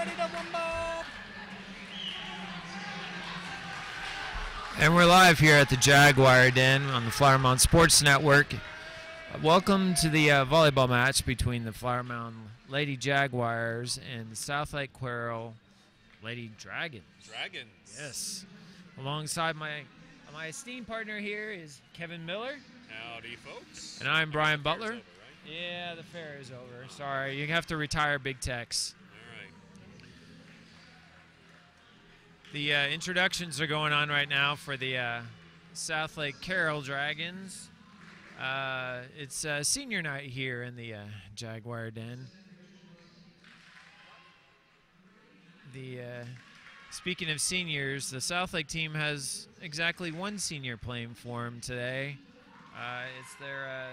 ready to rumble. And we're live here at the Jaguar Den on the Flower Mound Sports Network. Welcome to the volleyball match between the Flower Mound Lady Jaguars and the South Lake Carroll Lady Dragons. Dragons. Yes. Alongside my esteemed partner here is Kevin Miller. Howdy, folks. And I'm Brian Butler. Over, right? Yeah, the fair is over. Sorry, you have to retire Big Tex. All right. The introductions are going on right now for the South Lake Carroll Dragons. It's senior night here in the Jaguar Den. Speaking of seniors, the South Lake team has exactly one senior playing for them today. It's their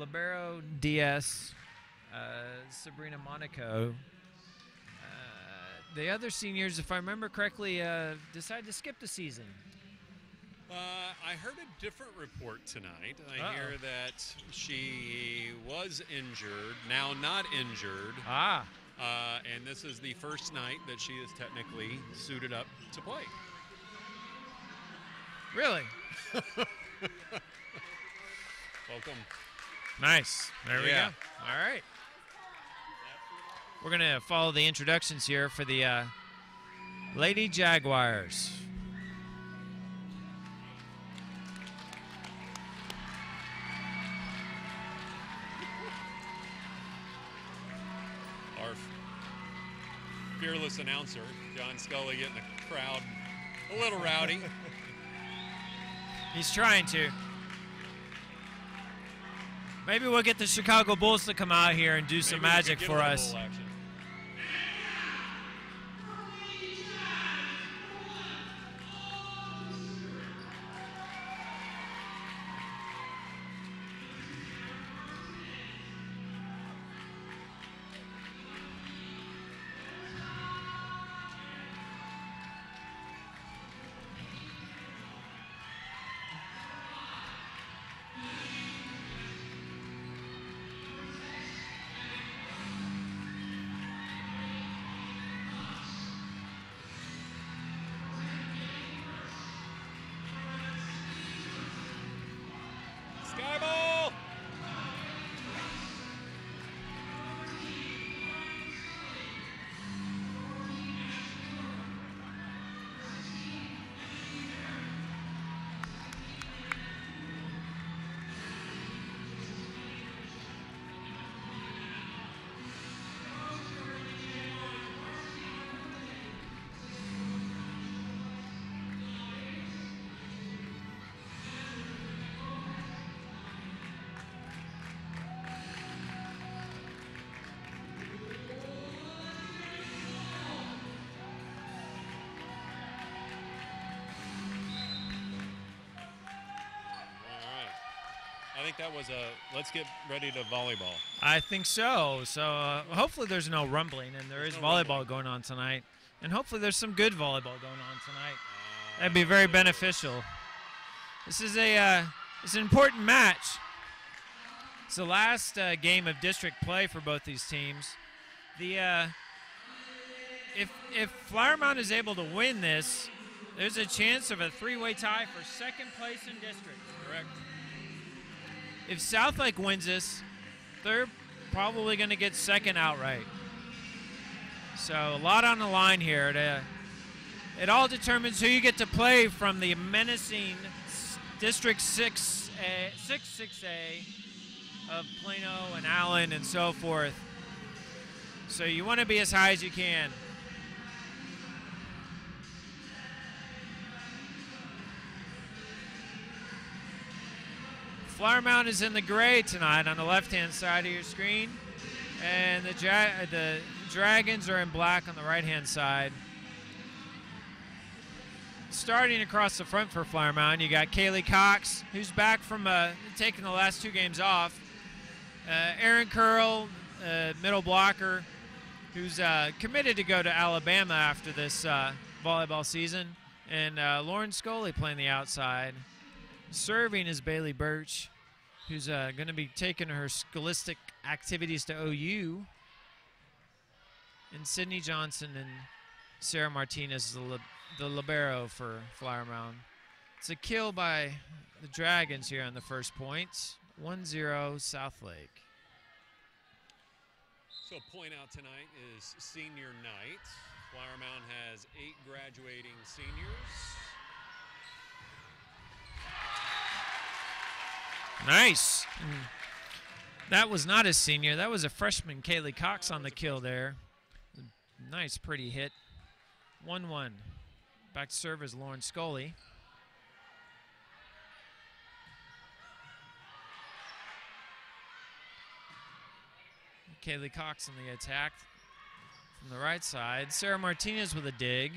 Libero DS, Sabrina Monaco. The other seniors, if I remember correctly, decided to skip the season. I heard a different report tonight. I hear that she was injured, now not injured. And this is the first night that she is technically suited up to play. Really? Welcome. Nice. There we go. All right. We're going to follow the introductions here for the Lady Jaguars. Our fearless announcer, John Scully, getting the crowd a little rowdy. He's trying to. Maybe we'll get the Chicago Bulls to come out here and do some magic for us. I think that was a let's get ready to volleyball. I think so. So hopefully there's no rumbling, and there's volleyball going on tonight. And hopefully there's some good volleyball going on tonight. That'd be very beneficial. This is it's an important match. It's the last game of district play for both these teams. If Flower Mound is able to win this, there's a chance of a three-way tie for second place in district. Correct. If South Lake wins this, they're probably going to get second outright. So a lot on the line here. It all determines who you get to play from the menacing District 6A of Plano and Allen and so forth. So you want to be as high as you can. Flower Mound is in the gray tonight on the left-hand side of your screen, and the Dragons are in black on the right-hand side. Starting across the front for Flower Mound, you got Kaylee Cox, who's back from taking the last two games off. Aaron Carroll, middle blocker, who's committed to go to Alabama after this volleyball season, and Lauren Scully playing the outside. Serving is Bailey Birch, who's going to be taking her scholastic activities to OU. and Sydney Johnson and Sarah Martinez, the libero for Flower Mound. It's a kill by the Dragons here on the first points. 1-0 South Lake. So point out tonight is senior night. Flower Mound has 8 graduating seniors. Nice. That was not a senior. That was a freshman, Kaylee Cox, on the kill there. Nice, pretty hit. 1-1. Back to serve is Lauren Scully. Kaylee Cox on the attack from the right side. Sarah Martinez with a dig.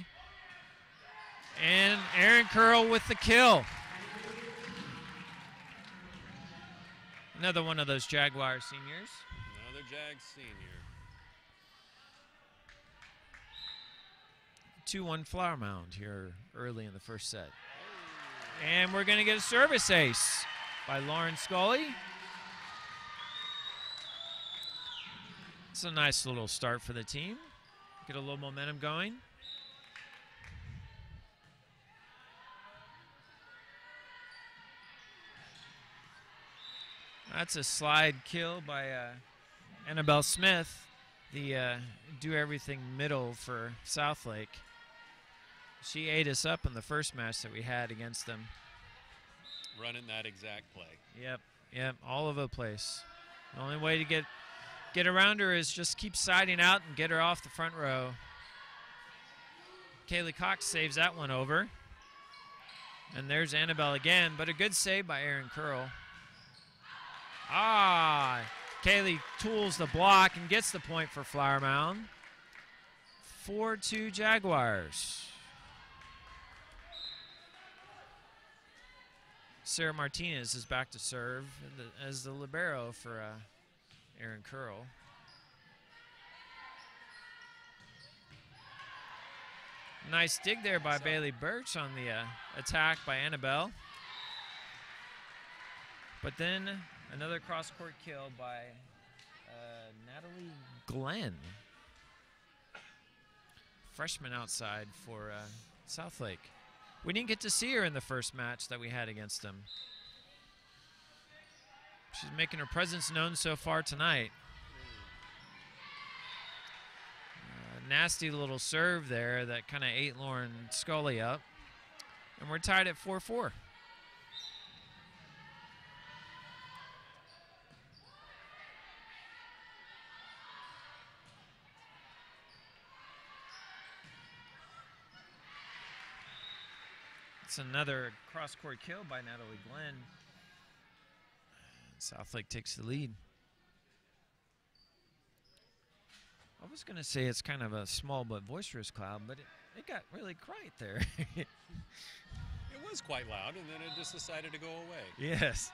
And Erin Carroll with the kill. Another one of those Jaguar seniors. Another Jags senior. 2-1 Flower Mound here early in the first set. And we're going to get a service ace by Lauren Scully. It's a nice little start for the team. Get a little momentum going. That's a slide kill by Annabelle Smith, the do-everything middle for South Lake. She ate us up in the first match that we had against them. Running that exact play. Yep, all over the place. The only way to get around her is just keep siding out and get her off the front row. Kaylee Cox saves that one over. And there's Annabelle again, but a good save by Erin Carroll. Kaylee tools the block and gets the point for Flower Mound. 4-2 Jaguars. Sarah Martinez is back to serve as the libero for Erin Carroll. Nice dig there by Bailey Birch on the attack by Annabelle. But then another cross-court kill by Natalie Glenn. Freshman outside for South Lake. We didn't get to see her in the first match that we had against them. She's making her presence known so far tonight. Nasty little serve there that kind of ate Lauren Scully up. And we're tied at 4-4. It's another cross-court kill by Natalie Glenn. South Lake takes the lead. I was going to say it's kind of a small but boisterous cloud, but it got really quiet there. It was quite loud, and then it just decided to go away. Yes.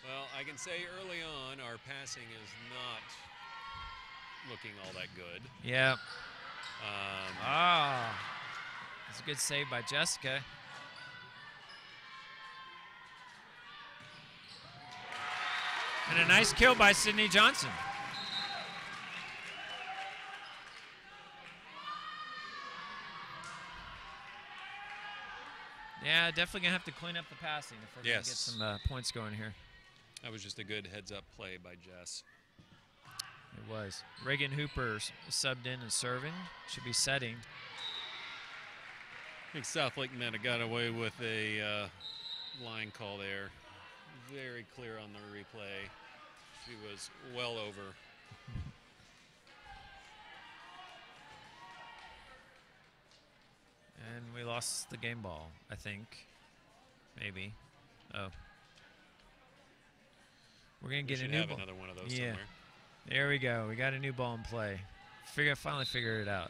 Well, I can say early on our passing is not looking all that good. Yeah. It's a good save by Jessica. And a nice kill by Sydney Johnson. Yeah, definitely going to have to clean up the passing if we're going to get some points going here. That was just a good heads-up play by Jess. It was. Reagan Hooper subbed in and serving. Should be setting. I think South Lake might have got away with a line call there. Very clear on the replay. She was well over. And we lost the game ball, I think. Maybe. Oh. We're going to get a new ball. Another one of those somewhere. There we go. We got a new ball in play. Finally figured it out.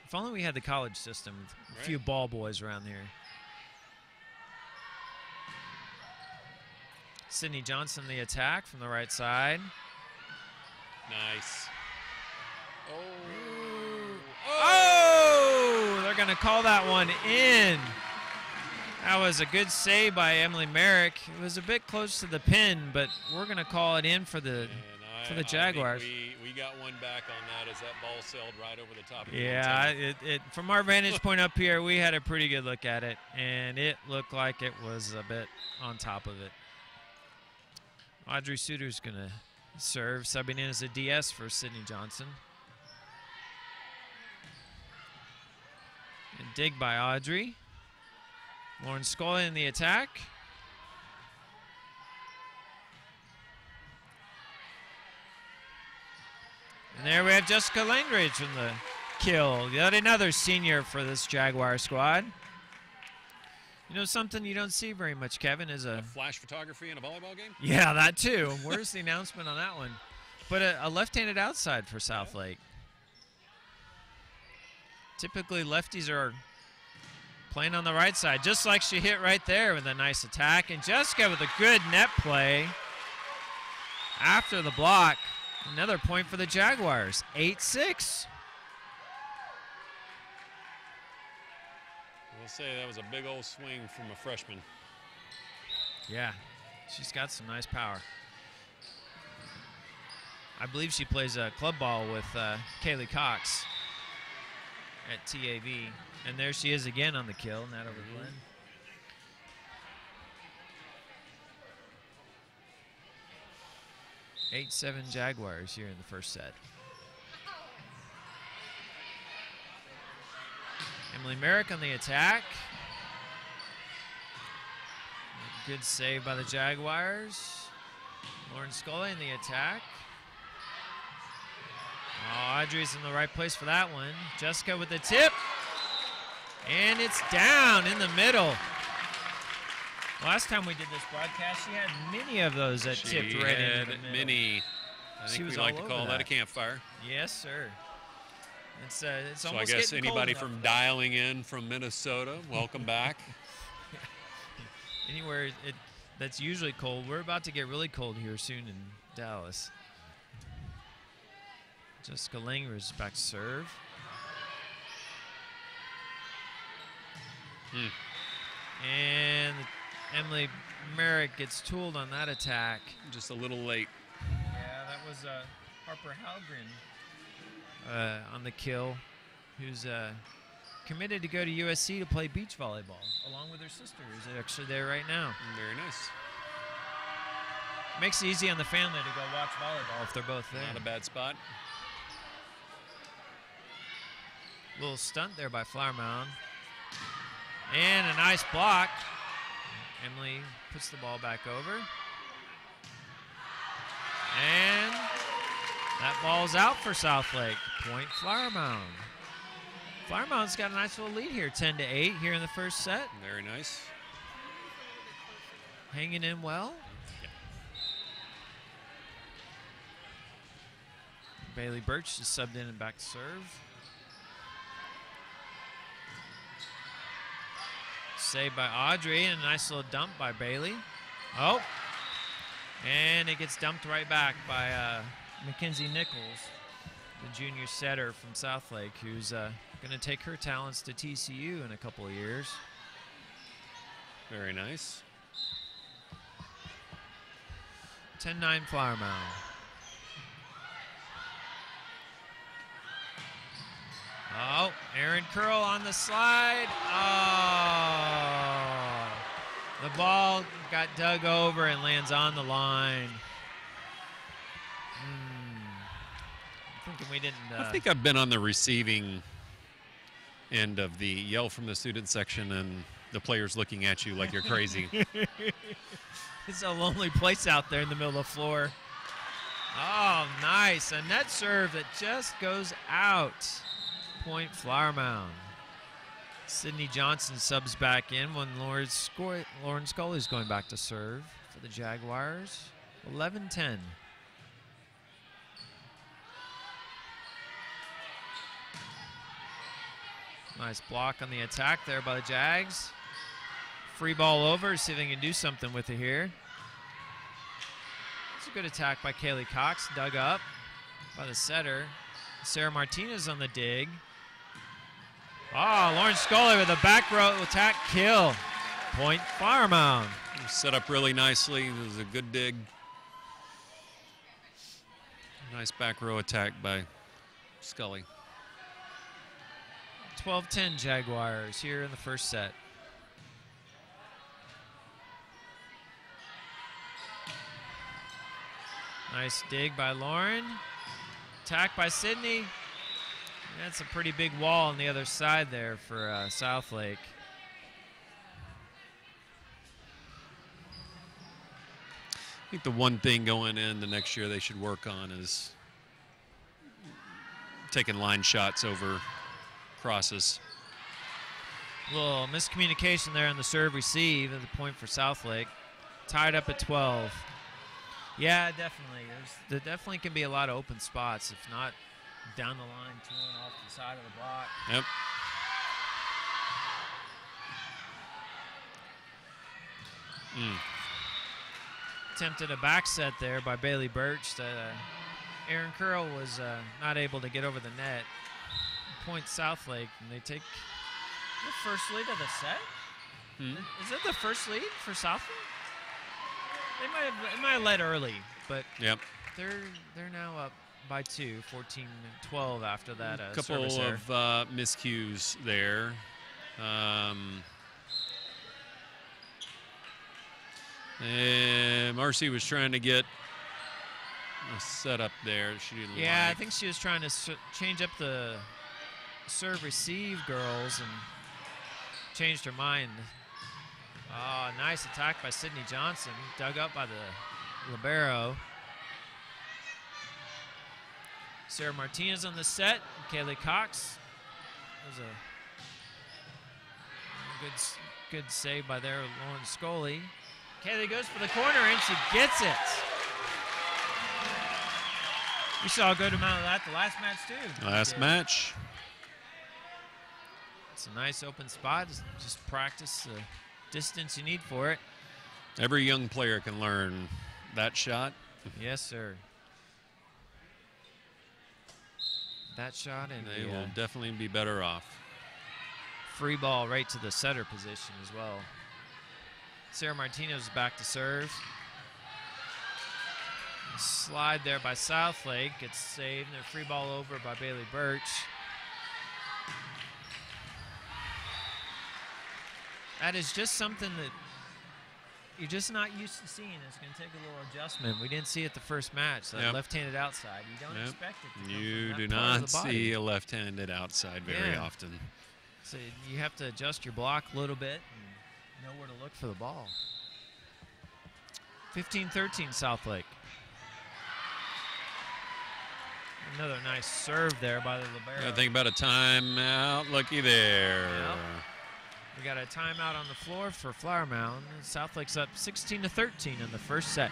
If only we had the college system. A few ball boys around here. Sydney Johnson, the attack from the right side. Nice. Oh! They're going to call that one in. That was a good save by Emily Merrick. It was a bit close to the pin, but we're going to call it in for the Jaguars. I think we got one back on that as that ball sailed right over the top of the Yeah, from our vantage point up here, we had a pretty good look at it, and it looked like it was a bit on top of it. Audrey Suter's going to serve, subbing in as a DS for Sydney Johnson. And dig by Audrey. Lauren Scully in the attack. And there we have Jessica Langridge from the kill. Yet another senior for this Jaguar squad. You know something you don't see very much, Kevin, is a flash photography in a volleyball game? Yeah, that too. Where's the announcement on that one? But a left-handed outside for Southlake. Typically, lefties are playing on the right side, just like she hit right there with a nice attack. And Jessica with a good net play after the block. Another point for the Jaguars, 8-6. We'll say that was a big old swing from a freshman. Yeah, she's got some nice power. I believe she plays club ball with Kaylee Cox at TAV. And there she is again on the kill, net over Glenn. Mm-hmm. 8-7 Jaguars here in the first set. Emily Merrick on the attack. Good save by the Jaguars. Lauren Scully in the attack. Oh, Audrey's in the right place for that one. Jessica with the tip. And it's down in the middle. Last time we did this broadcast, she had many of those that tipped right into the middle. Many. I think we like to call that a campfire. Yes, sir. It's almost so I guess getting anybody cold from dialing in from Minnesota, welcome back. Anywhere that's usually cold. We're about to get really cold here soon in Dallas. Jessica Langer is back to serve. And Emily Merrick gets tooled on that attack. Just a little late. Yeah, that was Harper Halgren on the kill, who's committed to go to USC to play beach volleyball, along with her sister, who's actually there right now. Very nice. Makes it easy on the family to go watch volleyball if they're both there. Not a bad spot. Little stunt there by Flower Mound. And a nice block. Emily puts the ball back over. And that ball's out for Southlake. Point Flower Mound. Flower Mound's got a nice little lead here, 10-8 here in the first set. Very nice. Hanging in well. Yeah. Bailey Birch is subbed in and back to serve. Saved by Audrey, and a nice little dump by Bailey. Oh, and it gets dumped right back by Mackenzie Nichols, the junior setter from Southlake, who's going to take her talents to TCU in a couple of years. Very nice. 10-9 Flower Mound. Oh, Aaron Carroll on the slide. Oh, the ball got dug over and lands on the line. I'm thinking we didn't. I think I've been on the receiving end of the yell from the student section and the players looking at you like you're crazy. It's a lonely place out there in the middle of the floor. Oh, nice. A net serve that just goes out. Point Flower Mound. Sydney Johnson subs back in when Lauren Scully is going back to serve for the Jaguars. 11-10. Nice block on the attack there by the Jags. Free ball over, see if they can do something with it here. It's a good attack by Kaylee Cox, dug up by the setter. Sarah Martinez on the dig. Oh, Lauren Scully with a back row attack kill. Point Flower Mound. Set up really nicely. It was a good dig. Nice back row attack by Scully. 12-10 Jaguars here in the first set. Nice dig by Lauren. Attack by Sydney. That's a pretty big wall on the other side there for Southlake. I think the one thing going in the next year they should work on is taking line shots over crosses. A little miscommunication there on the serve receive at the point for Southlake. Tied up at 12. Yeah, definitely. There definitely can be a lot of open spots, if not down the line, tooling off the side of the block. Yep. Attempted a back set there by Bailey Birch that Aaron Carroll was not able to get over the net. Point Southlake, and they take the first lead of the set. Is it the first lead for Southlake? They might have led early, but yep. They're now up by 2, 14-12 after that. A couple of miscues there. And Marcy was trying to get a setup there. She didn't like. I think she was trying to change up the serve receive girls and changed her mind. Oh, nice attack by Sydney Johnson, dug up by the libero. Sarah Martinez on the set. Kaylee Cox. That was a good save by there, Lauren Scully. Kaylee goes for the corner and she gets it. We saw a good amount of that the last match too. Last match. It's a nice open spot. Just practice the distance you need for it. Every young player can learn that shot. Yes, sir. That shot, and they will definitely be better off. Free ball right to the setter position as well. Sarah Martinez is back to serve. Slide there by Southlake. Gets saved. And a free ball over by Bailey Birch. That is just something that you're just not used to seeing. It's going to take a little adjustment. We didn't see it the first match. That left-handed outside. You don't expect it to come You from do that part of not the body. see a left-handed outside very often. So you have to adjust your block a little bit and know where to look for the ball. 15-13 Southlake. Another nice serve there by the libero. I think about a timeout. Looky there. Yep. We got a timeout on the floor for Flower Mound. Southlake's up 16-13 in the first set.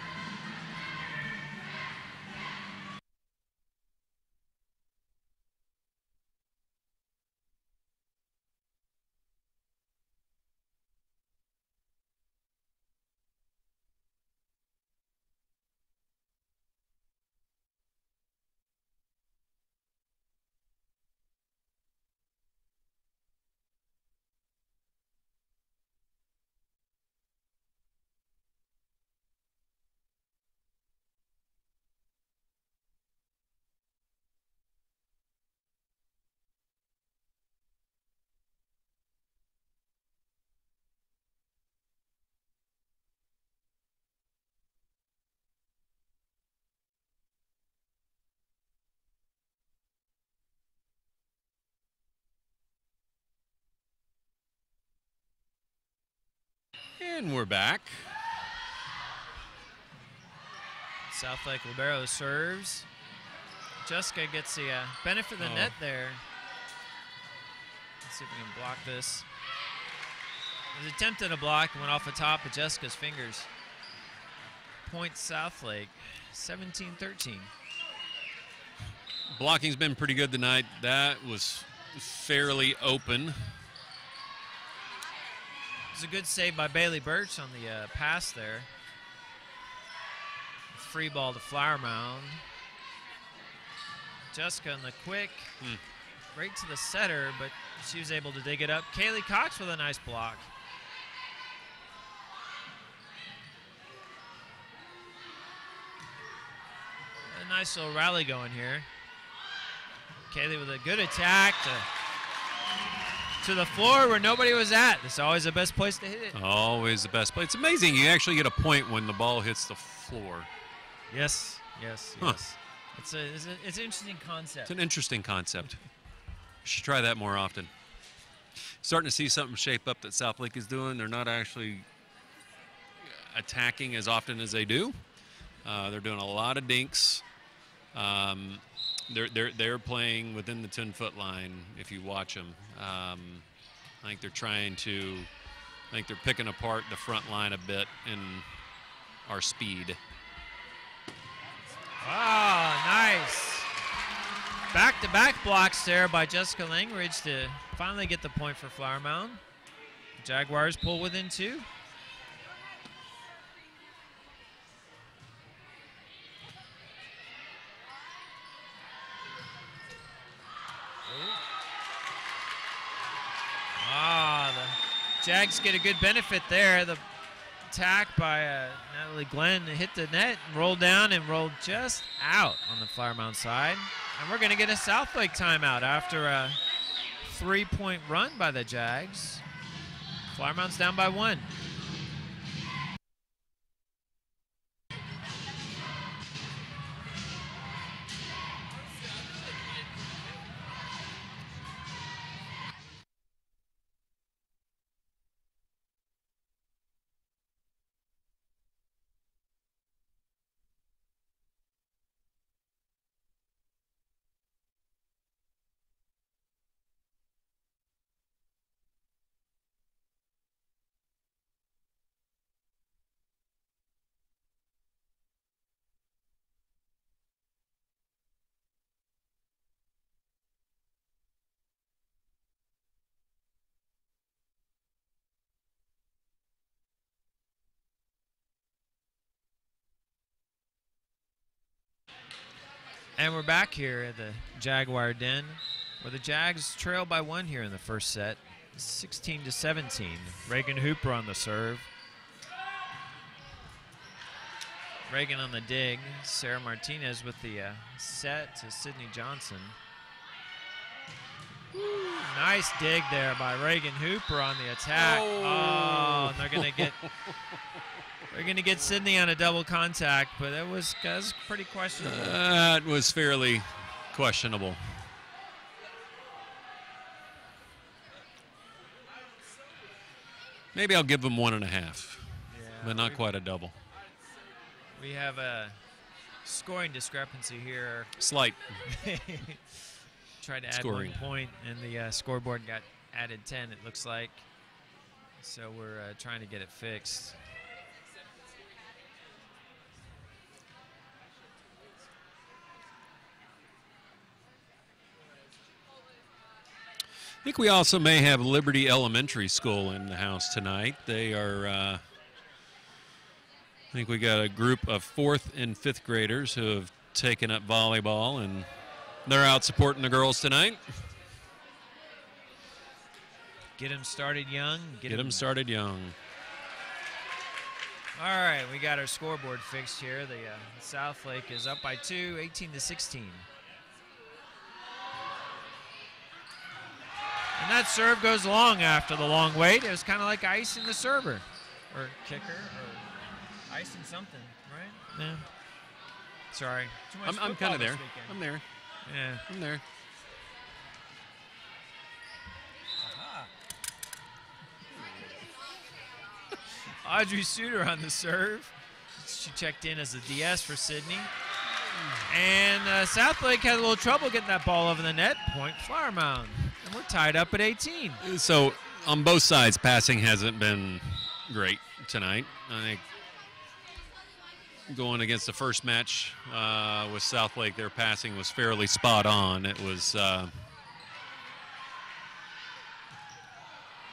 And we're back. Southlake libero serves. Jessica gets the benefit of the net there. Let's see if we can block this. It was attempted a block and went off the top of Jessica's fingers. Point Southlake, 17-13. Blocking's been pretty good tonight. That was fairly open. It was a good save by Bailey Birch on the pass there. Free ball to Flower Mound. Jessica in the quick. Right to the setter, but she was able to dig it up. Kaylee Cox with a nice block. nice little rally going here. Kaylee with a good attack to the floor where nobody was at. This is always the best place to hit it. Always the best place. It's amazing you actually get a point when the ball hits the floor. Yes. Huh. It's an interesting concept. It's an interesting concept. You should try that more often. Starting to see something shape up that Southlake is doing. They're not actually attacking as often as they do. They're doing a lot of dinks. They're playing within the 10-foot line if you watch them. I think they're picking apart the front line a bit in our speed. Oh, nice. Back-to-back blocks there by Jessica Langridge to finally get the point for Flower Mound. Jaguars pull within 2. The Jags get a good benefit there. The attack by Natalie Glenn hit the net and rolled down and rolled just out on the Flower Mound side. And we're going to get a Southlake timeout after a 3-point run by the Jags. Flower Mound's down by 1. And we're back here at the Jaguar Den, where the Jags trail by 1 here in the first set, 16-17. Reagan Hooper on the serve. Reagan on the dig. Sarah Martinez with the set to Sydney Johnson. Ooh, nice dig there by Reagan Hooper on the attack. Oh, and they're gonna get Sydney on a double contact, but that was pretty questionable. It was fairly questionable. Maybe I'll give them 1.5, but not quite a double. We have a scoring discrepancy here. Slight. Tried to add 1 point, and the scoreboard got added 10, it looks like. So we're trying to get it fixed. I think we also may have Liberty Elementary School in the house tonight. They are, I think we got a group of 4th and 5th graders who have taken up volleyball, and they're out supporting the girls tonight. Get them started young. Get them started young. All right, we got our scoreboard fixed here. The Southlake is up by 2, 18-16. And that serve goes long after the long wait. It was kind of like icing the server or kicker or icing something, right? Yeah. Sorry. I'm kind of there. I'm there. Yeah. I'm there. Audrey Suter on the serve. She checked in as a DS for Sydney. And Southlake had a little trouble getting that ball over the net. Point Flower Mound. And we're tied up at 18. So on both sides, passing hasn't been great tonight. I think going against the first match with Southlake, their passing was fairly spot on. It was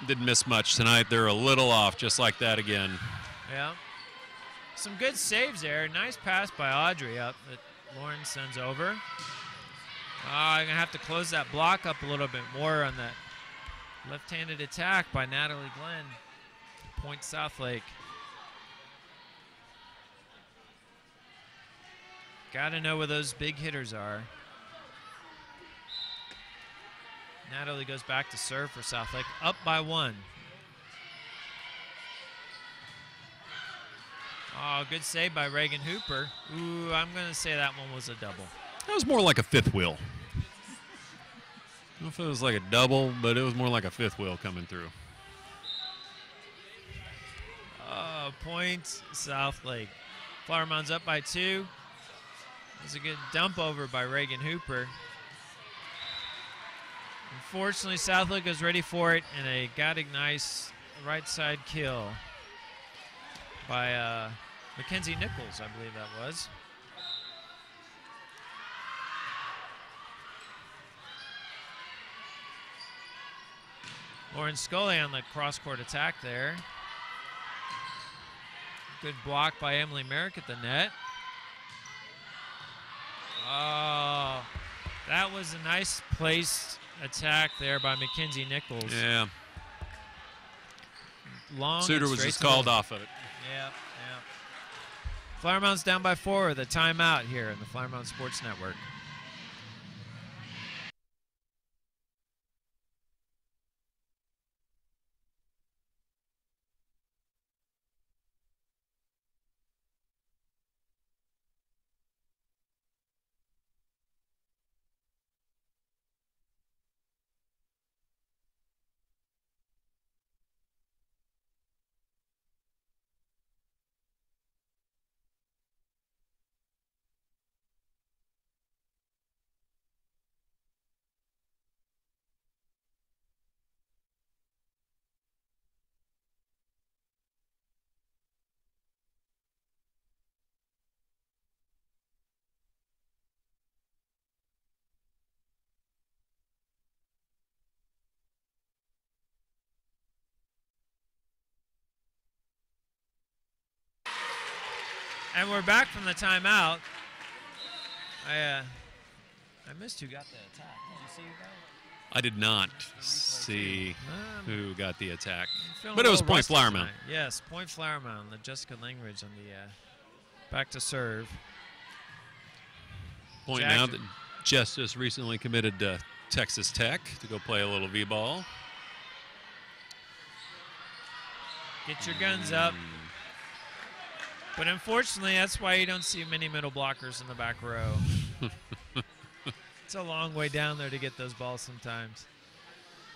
didn't miss much tonight. They're a little off, just like that again. Yeah. Some good saves there. Nice pass by Audrey up that Lauren sends over. I'm going to have to close that block up a little bit more on that left-handed attack by Natalie Glenn. Point Southlake. Got to know where those big hitters are. Natalie goes back to serve for Southlake, up by 1. Oh, good save by Reagan Hooper. Ooh, I'm going to say that one was a double. That was more like a fifth wheel. I don't know if it was like a double, but it was more like a fifth wheel coming through. Point Southlake. Flower Mound's up by 2. That's a good dump over by Reagan Hooper. Unfortunately, Southlake was ready for it, and they got a nice right side kill by Mackenzie Nichols, I believe that was. Lauren Scully on the cross-court attack there. Good block by Emily Merrick at the net. Oh, that was a nice placed attack there by Mackenzie Nichols. Yeah. Long Suter was just called off of it. Yeah. Flower Mound's down by 4 with a timeout here in the Flower Mound Sports Network. And we're back from the timeout. I missed who got the attack. Did you see who got it? I did not see who got the attack. But it was Point Flower Mound. Yes, Point Flower Mound. The Jessica Langridge on the back to serve. Point Jags now that Jess just recently committed to Texas Tech to go play a little V-ball. Get your guns up. But unfortunately, that's why you don't see many middle blockers in the back row. It's a long way down there to get those balls sometimes.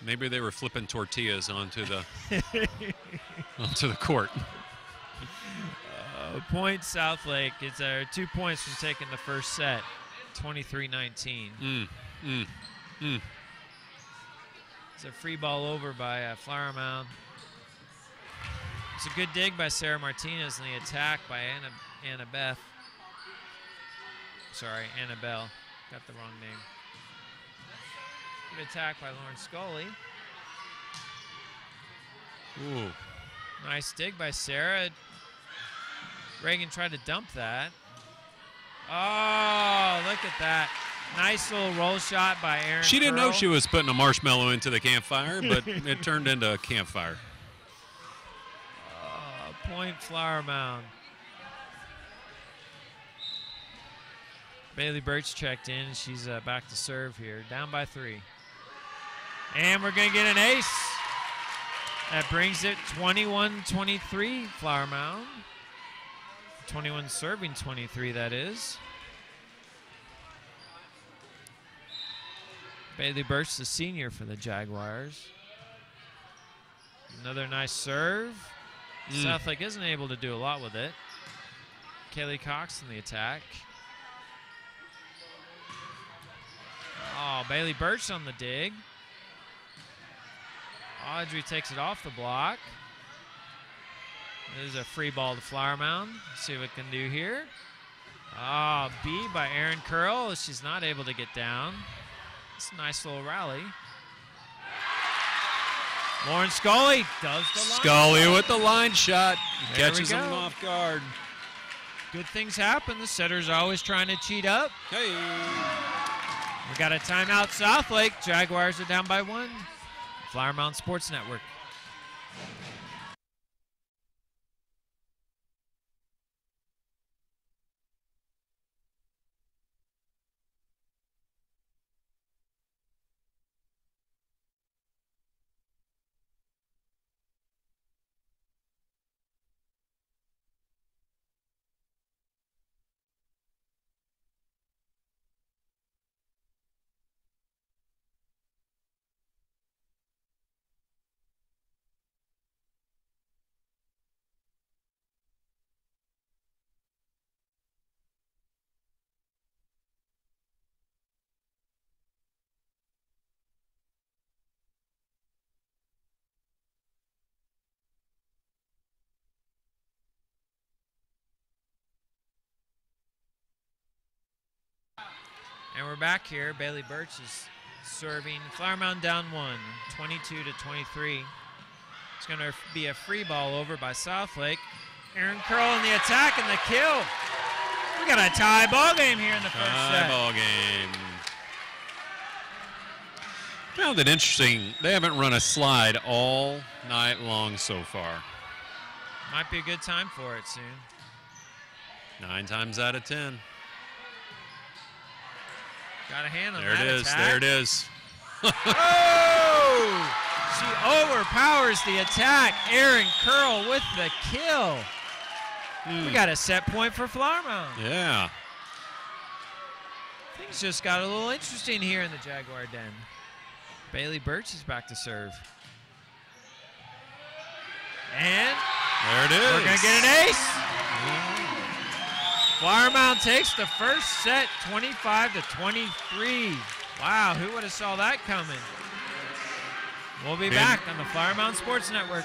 Maybe they were flipping tortillas onto the onto the court. Point Southlake. It's 2 points from taking the first set, 23-19. It's a free ball over by Flower Mound. It's a good dig by Sarah Martinez, and the attack by Annabelle. Got the wrong name. Good attack by Lauren Scully. Ooh. Nice dig by Sarah. Reagan tried to dump that. Oh, look at that. Nice little roll shot by Erin She didn't Carroll. know she was putting a marshmallow into the campfire, but it turned into a campfire. Point Flower Mound. Bailey Birch checked in. She's back to serve here. Down by 3. And we're going to get an ace. That brings it 21-23, Flower Mound. 21 serving 23, that is. Bailey Birch, the senior for the Jaguars. Another nice serve. Southlake isn't able to do a lot with it. Kaylee Cox in the attack. Oh, Bailey Birch on the dig. Audrey takes it off the block. There's a free ball to Flower Mound. Let's see what it can do here. Oh, B by Erin Carroll. She's not able to get down. It's a nice little rally. Lauren Scully does the line. Scully with the line shot. There Catches them off guard. Good things happen. The setter's always trying to cheat up. Hey. We got a timeout, Southlake. Jaguars are down by 1. Flower Mound Sports Network. And we're back here. Bailey Birch is serving. Flower Mound down 1, 22-23. It's going to be a free ball over by Southlake. Aaron Carroll in the attack and the kill. We got a tie ball game here in the first set. Tie ball game. Found it interesting. They haven't run a slide all night long so far. Might be a good time for it soon. 9 times out of 10. Got a hand on there that it is. attack. There it is. Oh! She overpowers the attack. Aaron Carroll with the kill. We got a set point for Flower Mound. Yeah. Things just got a little interesting here in the Jaguar Den. Bailey Birch is back to serve. And there it is. We're going to get an ace. Flower Mound takes the first set, 25-23. Wow, who would have saw that coming? We'll be back on the Flower Mound Sports Network.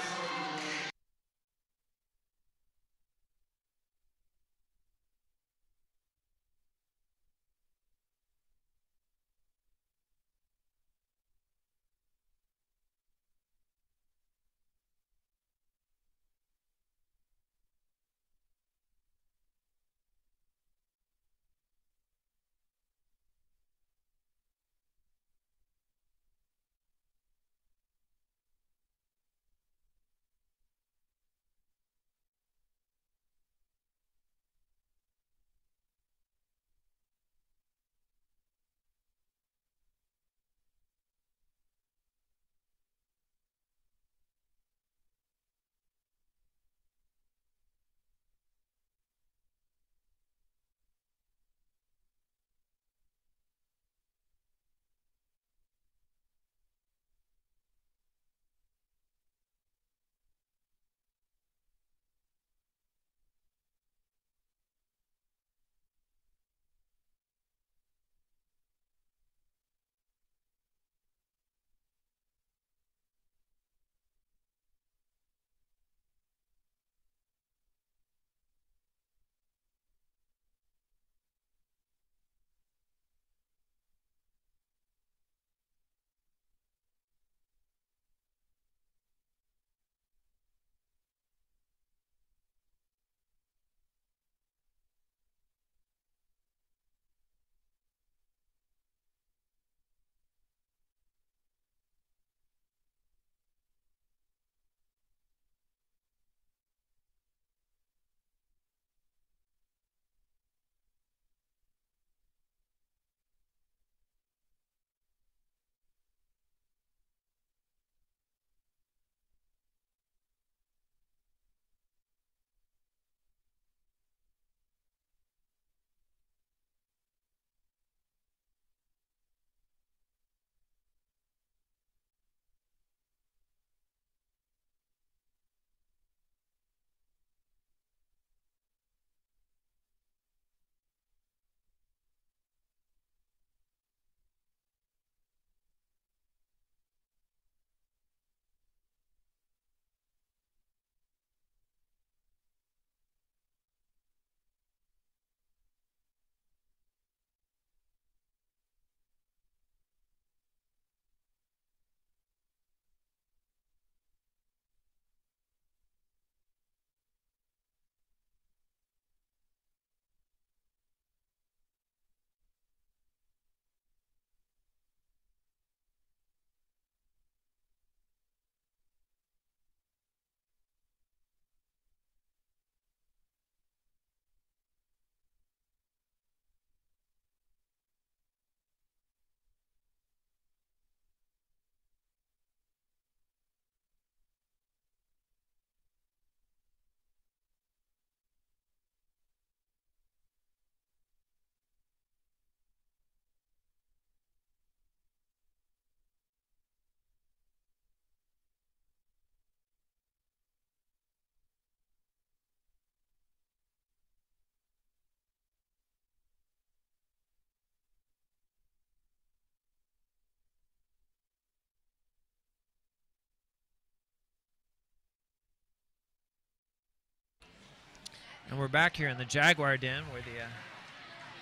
And we're back here in the Jaguar Den where the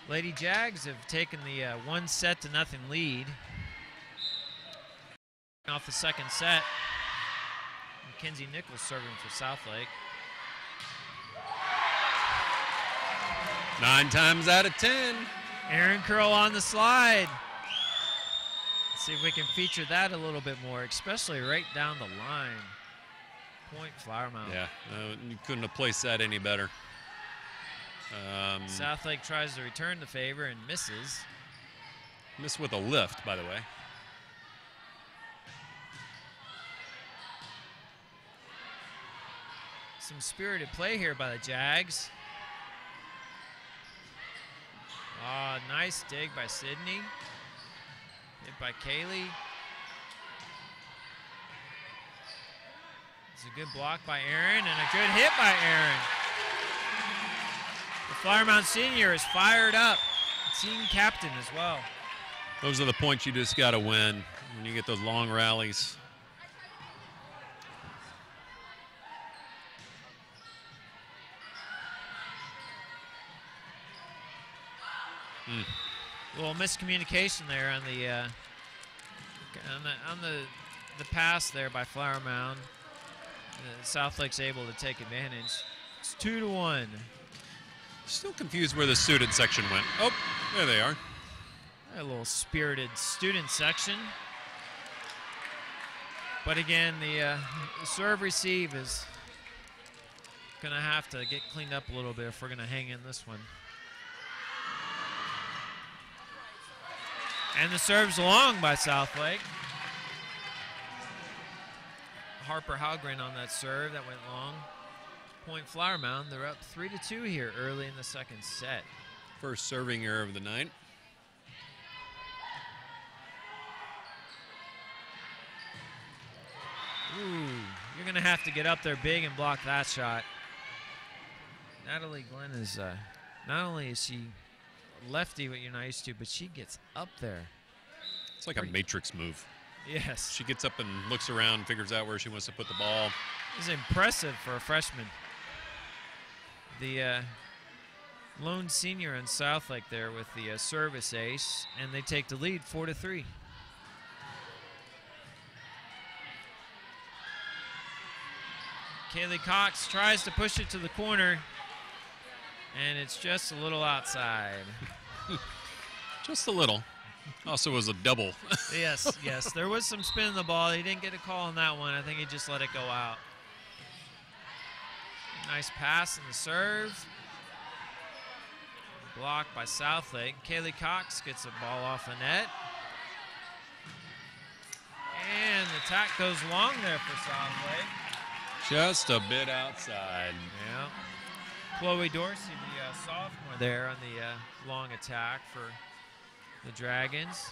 Lady Jags have taken the 1-0 lead off the second set. Mackenzie Nichols serving for Southlake. 9 times out of 10. Aaron Carroll on the slide. Let's see if we can feature that a little bit more, especially right down the line. Point Flower Mound. Yeah, you couldn't have placed that any better. Southlake tries to return the favor and misses. Missed with a lift, by the way. Some spirited play here by the Jags. Nice dig by Sydney. Hit by Kaylee. It's a good block by Aaron and a good hit by Aaron. The Flower Mound senior is fired up. Team captain as well. Those are the points you just got to win when you get those long rallies. A little miscommunication there on the pass there by Flower Mound. Southlake's able to take advantage. It's 2-1. Still confused where the student section went. Oh, there they are. A little spirited student section. But again, the serve receive is going to have to get cleaned up a little bit if we're going to hang in this one. And the serve's long by Southlake. Harper Halgren on that serve that went long. Point Flower Mound. They're up 3-2 here early in the second set. First serving error of the night. Ooh, you're going to have to get up there big and block that shot. Natalie Glenn is, not only is she lefty, what you're not used to, but she gets up there. It's like a matrix move. Yes. She gets up and looks around, figures out where she wants to put the ball. It's impressive for a freshman. The lone senior in Southlake there with the service ace, and they take the lead 4-3. Kaylee Cox tries to push it to the corner, and it's just a little outside. Just a little. Also was a double. Yes, yes. There was some spin in the ball. He didn't get a call on that one. I think he just let it go out. Nice pass in the serve. Blocked by Southlake. Kaylee Cox gets the ball off the net. And the attack goes long there for Southlake. Just a bit outside. Yeah. Chloe Dorsey, the sophomore there on the long attack for the Dragons.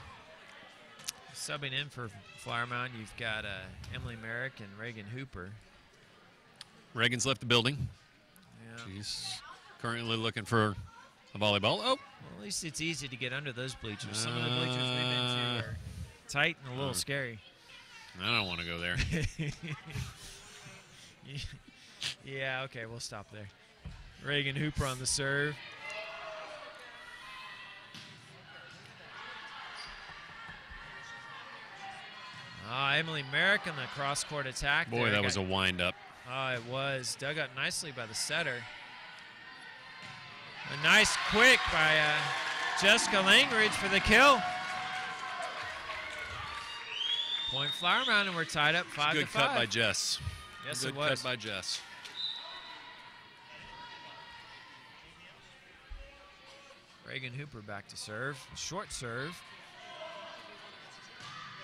Subbing in for Flower Mound, you've got Emily Merrick and Reagan Hooper. Reagan's left the building. Yeah. She's currently looking for a volleyball. Oh. Well, at least it's easy to get under those bleachers. Some of the bleachers we've been to are tight and a little scary. I don't want to go there. Yeah, okay, we'll stop there. Reagan Hooper on the serve. Emily Merrick on the cross-court attack. Boy, that was a wind-up. Oh, it was. Dug up nicely by the setter. A nice quick by Jessica Langridge for the kill. Point Flower Mound, and we're tied up 5-5. Good cut by Jess. Yes, Good it was. cut by Jess. Reagan Hooper back to serve. Short serve.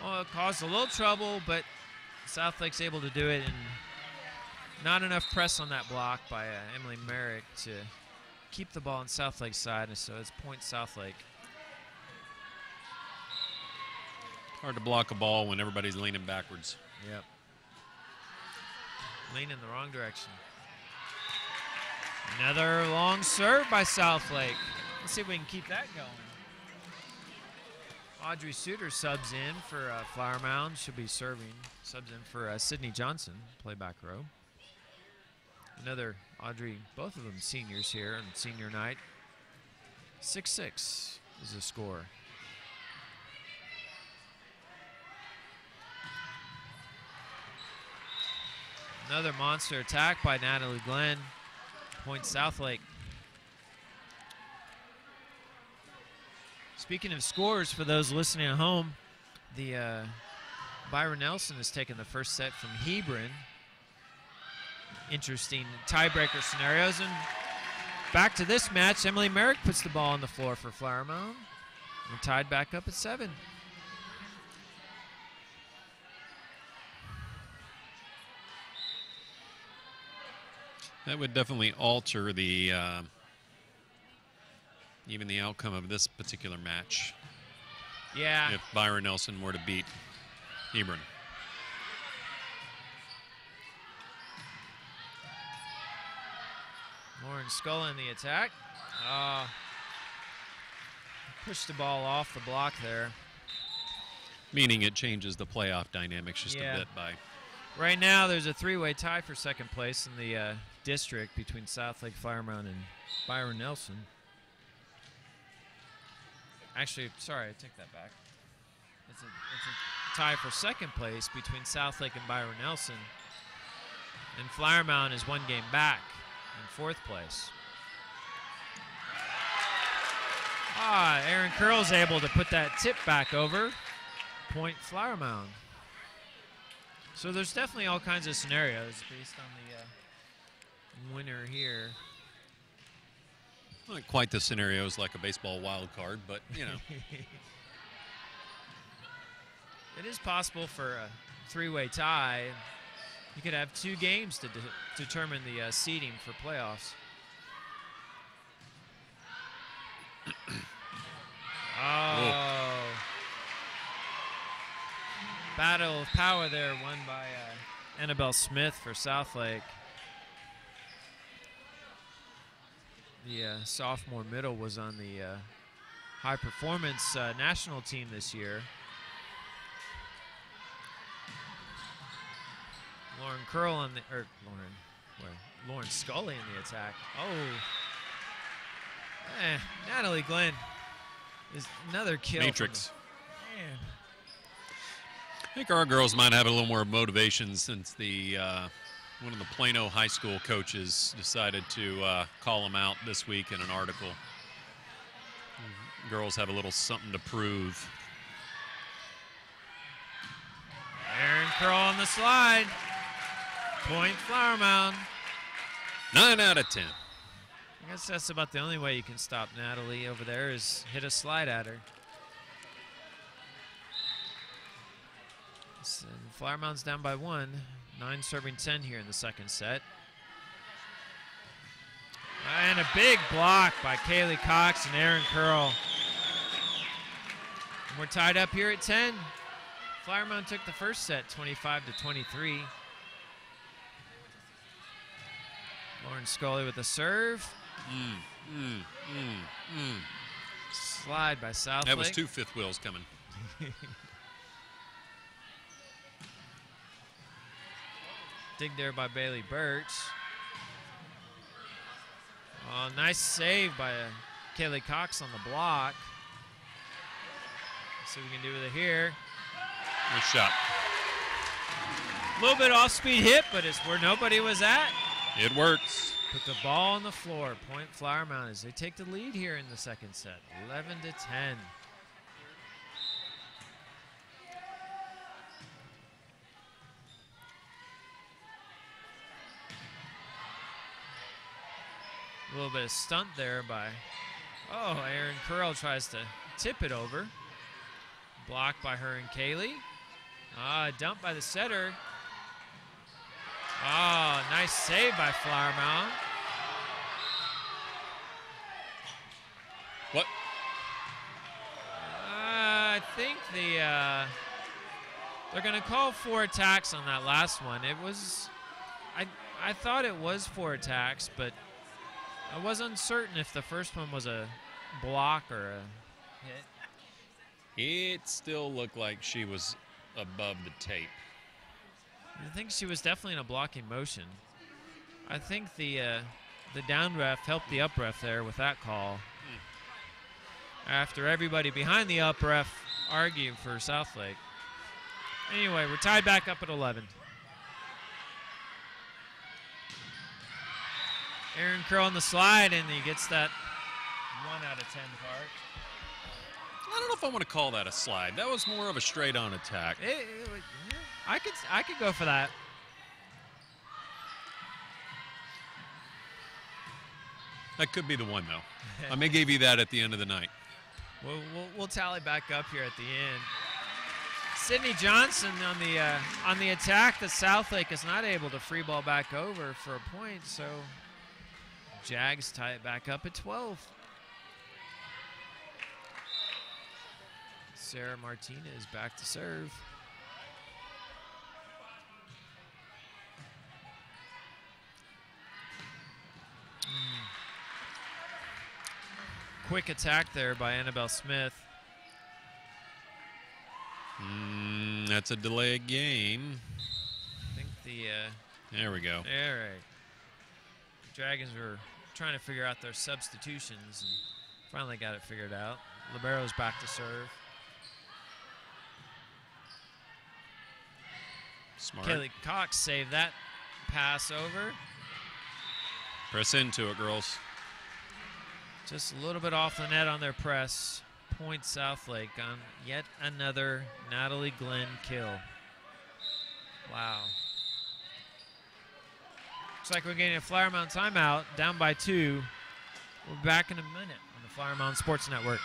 Oh, it caused a little trouble, but Southlake's able to do it, and not enough press on that block by Emily Merrick to keep the ball on Southlake's side, so it's point Southlake. Hard to block a ball when everybody's leaning backwards. Yep. Lean in the wrong direction. Another long serve by Southlake. Let's see if we can keep that going. Audrey Suter subs in for Flower Mound. She'll be serving. Subs in for Sydney Johnson, playback row. Another Audrey, both of them seniors here on senior night. 6-6 is the score. Another monster attack by Natalie Glenn. Point Southlake. Speaking of scores, for those listening at home, the Byron Nelson has taken the first set from Hebron. Interesting tiebreaker scenarios. And back to this match, Emily Merrick puts the ball on the floor for Flower Mound. We're tied back up at 7. That would definitely alter the even the outcome of this particular match. Yeah. If Byron Nelson were to beat Hebron. Lauren Sculla in the attack. Pushed the ball off the block there. Meaning it changes the playoff dynamics just a bit by. Right now there's a 3-way tie for second place in the district between Southlake, Flower Mound, and Byron Nelson. Actually, sorry, I take that back. It's a tie for second place between Southlake and Byron Nelson. And Flower Mound is 1 game back in 4th place. Aaron Carroll's able to put that tip back over. Point Flower Mound. So there's definitely all kinds of scenarios based on the winner here. Not quite the scenarios like a baseball wild card, but, you know. It is possible for a 3-way tie. You could have 2 games to determine the seeding for playoffs. Battle of power there, won by Annabelle Smith for Southlake. The sophomore middle was on the high performance national team this year. Lauren Scully in the attack. Natalie Glenn is another kill. Matrix. I think our girls might have a little more motivation since the one of the Plano High School coaches decided to call them out this week in an article. Girls have a little something to prove. Aaron Curl on the slide. Point Flower Mound. 9 out of 10. I guess that's about the only way you can stop Natalie over there is hit a slide at her. So Flower Mound's down by 1. 9 serving 10 here in the second set. And a big block by Kaylee Cox and Aaron Curl. And we're tied up here at 10. Flower Mound took the first set 25-23. Lauren Scully with a serve. Slide by Southlake. That was 2 fifth wheels coming. Dig there by Bailey Birch. Nice save by Kaylee Cox on the block. Let's see what we can do with it here. Nice shot. A little bit off-speed hit, but it's where nobody was at. It works. Put the ball on the floor. Point Flower Mound as they take the lead here in the second set. 11-10. A little bit of stunt there by, Aaron Curl tries to tip it over. Blocked by her and Kaylee. Dumped by the setter. Nice save by Flower Mound. What? I think they're going to call 4 attacks on that last one. It was, I thought it was 4 attacks, but I was uncertain if the first one was a block or a hit. It still looked like she was above the tape. I think she was definitely in a blocking motion. I think the down ref helped the up ref there with that call. after everybody behind the up ref argued for Southlake. Anyway, we're tied back up at 11. Aaron Curl on the slide, and he gets that 1 out of 10 part. I don't know if I want to call that a slide. That was more of a straight-on attack. I could go for that. That could be the one, though. I may give you that at the end of the night. We'll tally back up here at the end. Sydney Johnson on the attack. The Southlake is not able to free ball back over for a point, so Jags tie it back up at 12. Sarah Martinez back to serve. Quick attack there by Annabelle Smith. That's a delayed game. I think there we go. All right. Dragons were trying to figure out their substitutions and finally got it figured out. Libero's back to serve. Smart. Kaylee Cox saved that pass over. Press into it, girls. Just a little bit off the net on their press. Point Southlake on yet another Natalie Glenn kill. Wow. Looks like we're getting a Flower Mound timeout, down by 2. We're back in a minute on the Flower Mound Sports Network.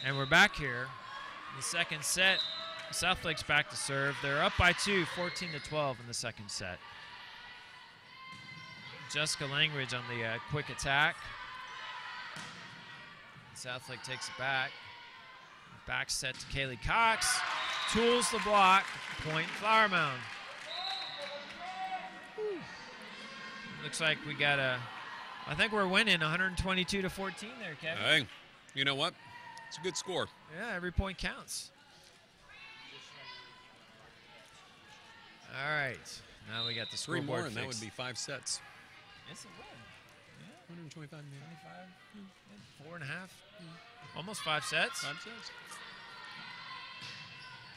And we're back here. The second set, Southlake's back to serve. They're up by 2, 14-12 in the second set. Jessica Langridge on the quick attack. Southlake takes it back. Back set to Kaylee Cox. Tools the block. Point Flower Mound. Whew. Looks like we got I think we're winning 122-14 there, Kevin. Hey, you know what? It's a good score. Yeah, every point counts. All right. Now we got the scoreboard 3 more, and fixed. that would be 5 sets. Yes, it would. Yeah. 125 minutes. 25, 4.5. Almost 5 sets. 5 sets.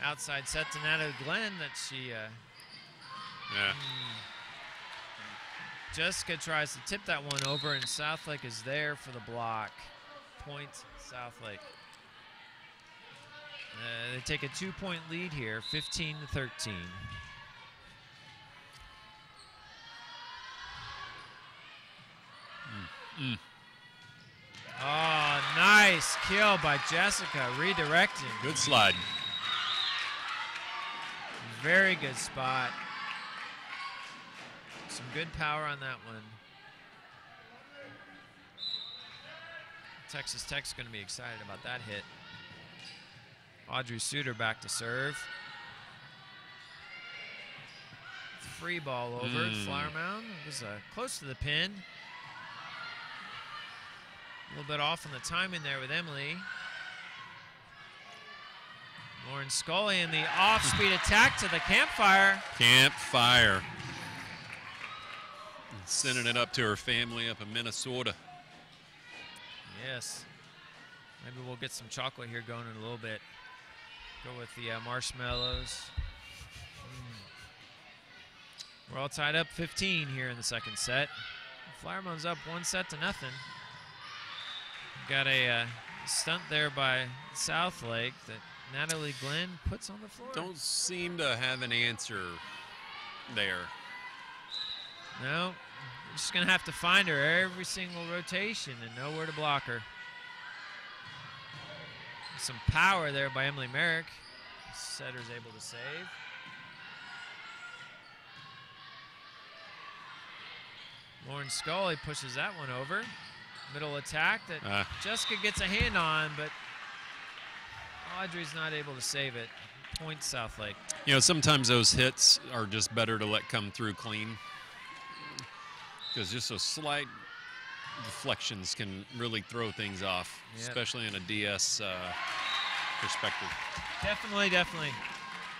Outside set to Natalie Glenn that she... Yeah. Jessica tries to tip that one over, and Southlake is there for the block. Point Southlake. They take a 2-point lead here, 15-13. Oh, nice kill by Jessica, redirecting. Good slide. Very good spot. Some good power on that one. Texas Tech's going to be excited about that hit. Audrey Suter back to serve. Free ball over at Flower Mound. It was close to the pin. A little bit off on the timing there with Emily. Lauren Scully in the off-speed attack to the campfire. Campfire. Sending it up to her family up in Minnesota. Yes. Maybe we'll get some chocolate here going in a little bit. Go with the marshmallows. We're all tied up 15 here in the second set. Flower Mound's up 1-0. Got a stunt there by Southlake that Natalie Glenn puts on the floor. Don't seem to have an answer there. No, you're just going to have to find her every single rotation and know where to block her. Some power there by Emily Merrick. Setter's able to save. Lauren Scully pushes that one over. Middle attack that Jessica gets a hand on, but Audrey's not able to save it. Point Southlake. You know, sometimes those hits are just better to let come through clean, because just those slight deflections can really throw things off, especially in a DS perspective. Definitely.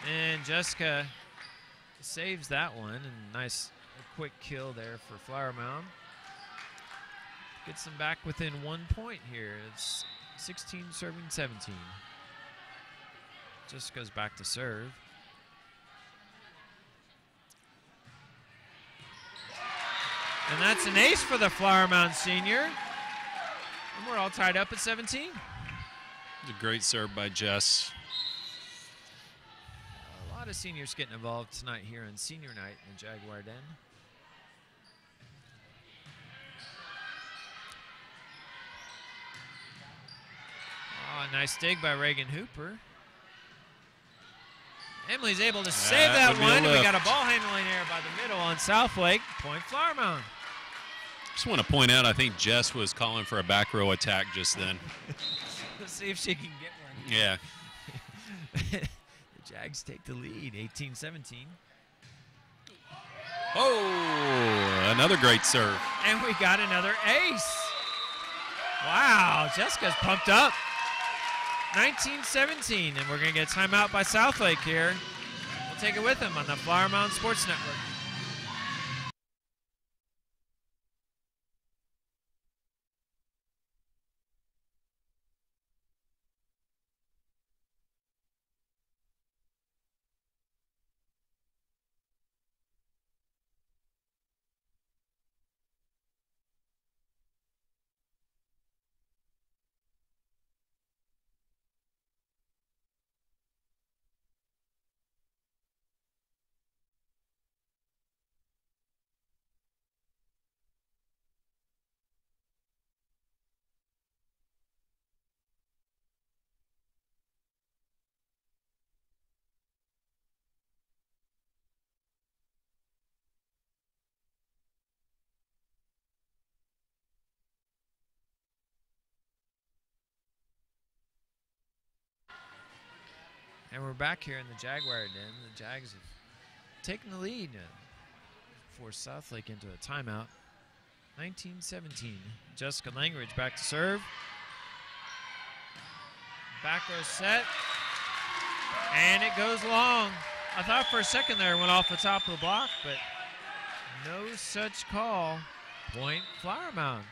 And Jessica saves that one, and nice quick kill there for Flower Mound. Gets them back within 1 point here. It's 16 serving 17. Just goes back to serve. And that's an ace for the Flower Mound senior. And we're all tied up at 17. It's a great serve by Jess. A lot of seniors getting involved tonight here on senior night in the Jaguar Den. Oh, nice dig by Reagan Hooper. Emily's able to save that one, and we got a ball handling error by the middle on Southlake. Point Flower Mound. Just want to point out, I think Jess was calling for a back row attack just then. Let's see if she can get one. Yeah. The Jags take the lead, 18-17. Oh, another great serve. And we got another ace. Wow, Jessica's pumped up. 19-17, and we're going to get a timeout by Southlake here. We'll take it with them on the Flower Mound Sports Network. And we're back here in the Jaguar Den. The Jags have taken the lead, forced Southlake into a timeout. 19-17. Jessica Langridge back to serve. Back row set. And it goes long. I thought for a second there it went off the top of the block, but no such call. Point Flower Mound.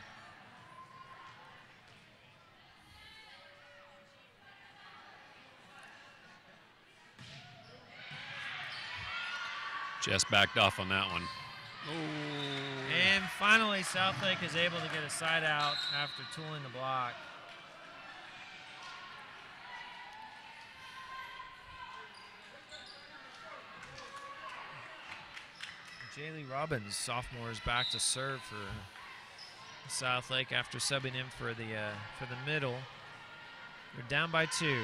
Jess backed off on that one. Oh. And finally, Southlake is able to get a side out after tooling the block. Jaylee Robbins, sophomore, is back to serve for Southlake after subbing in for the middle. They're down by 2.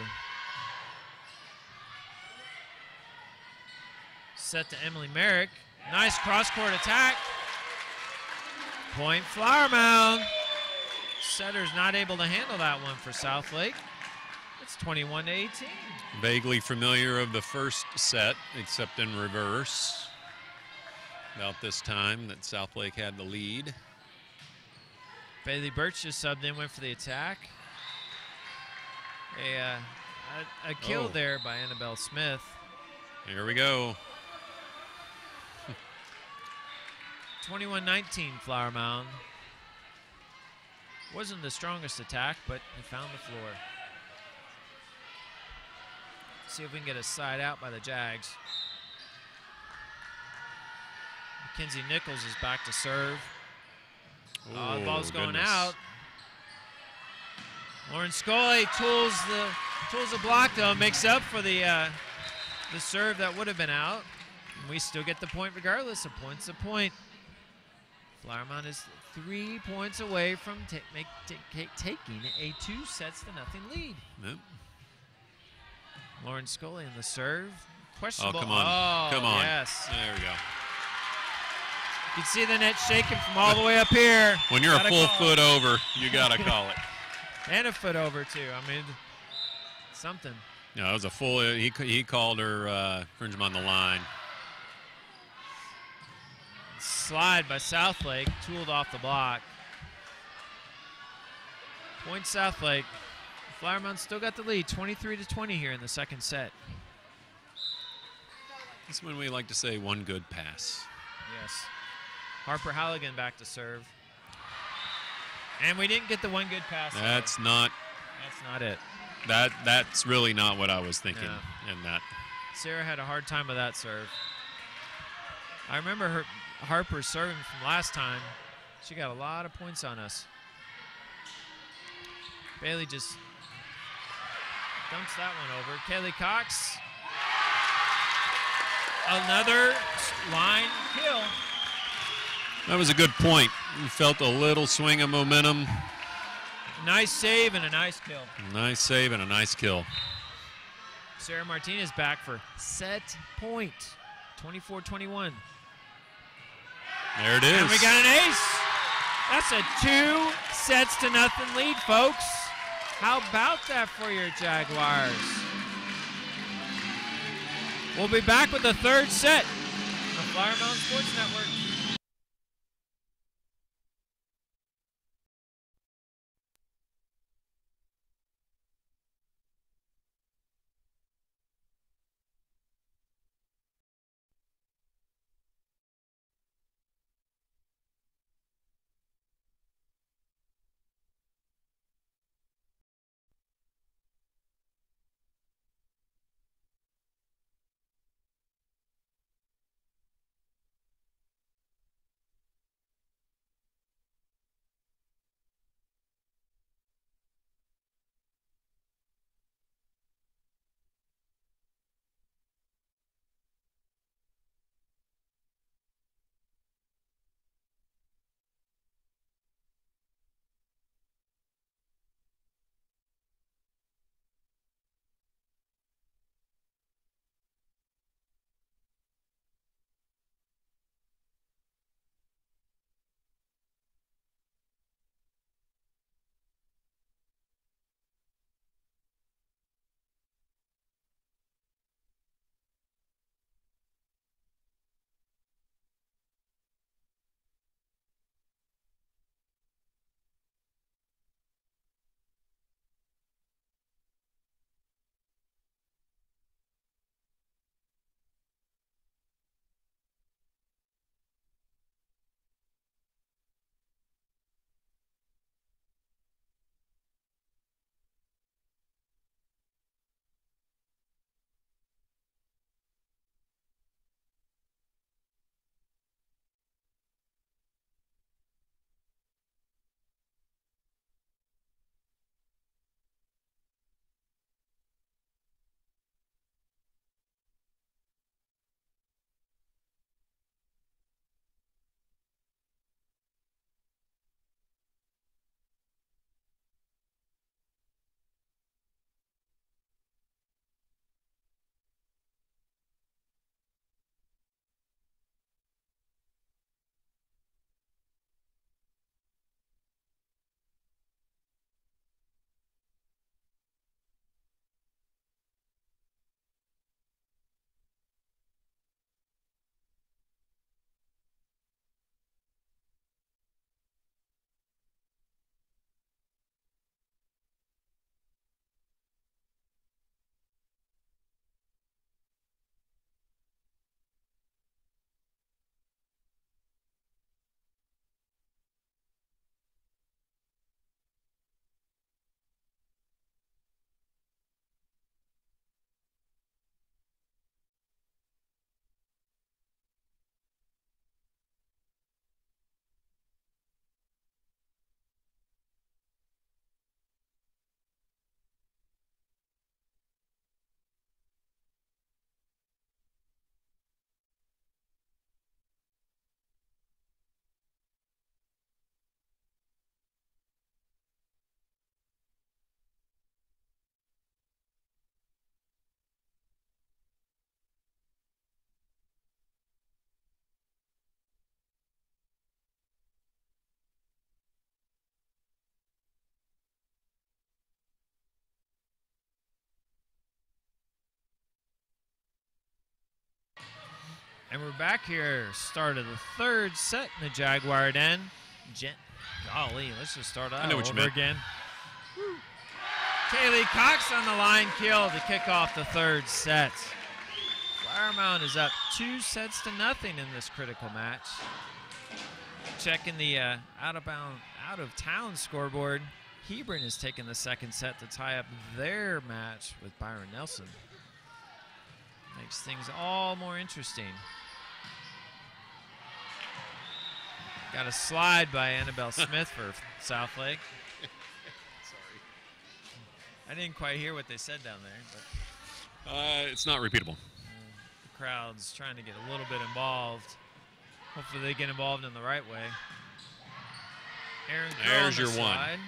Set to Emily Merrick. Nice cross-court attack. Point Flower Mound. Setter's not able to handle that one for Southlake. It's 21-18. Vaguely familiar of the first set, except in reverse. About this time that Southlake had the lead. Bailey Birch just subbed in, went for the attack. A kill there by Annabelle Smith. Here we go. 21-19 Flower Mound. Wasn't the strongest attack, but it found the floor. See if we can get a side out by the Jags. Mackenzie Nichols is back to serve. The ball's going out. Lauren Scully tools the Tools a block, though, makes up for the serve that would have been out. And we still get the point regardless. A point's a point. Flower Mound is 3 points away from taking a 2-0 lead. Yep. Lauren Scully in the serve. Questionable. Oh, come on. Oh, come on. Yes. There we go. You can see the net shaking from all the way up here. When you're a full foot over, you got to call it. And a foot over, too. I mean, something. Yeah, it was a full. He called her infringement on the line. Slide by Southlake, tooled off the block. Point Southlake. Flower Mound still got the lead, 23-20 here in the second set. This is when we like to say one good pass. Yes. Harper Halligan back to serve. And we didn't get the one good pass. That's not it. That's really not what I was thinking in that. Sarah had a hard time with that serve. I remember Harper serving from last time. She got a lot of points on us. Bailey just dumps that one over. Kaylee Cox. Another line kill. That was a good point. You felt a little swing of momentum. Nice save and a nice kill. Nice save and a nice kill. Sarah Martinez back for set point. 24-21. There it is. And we got an ace. That's a 2-0 lead, folks. How about that for your Jaguars? We'll be back with the third set on Flower Mound Sports Network. And we're back here, start of the third set in the Jaguar end. Golly, let's just start out over again. Woo. Kaylee Cox on the line kill to kick off the third set. Flower Mound is up 2-0 in this critical match. Checking the out-of-town scoreboard. Hebron has taken the second set to tie up their match with Byron Nelson. Makes things all more interesting. Got a slide by Annabelle Smith for Southlake. Sorry. I didn't quite hear what they said down there. But it's not repeatable. The crowd's trying to get a little bit involved. Hopefully they get involved in the right way. Aaron Carroll There's your slide.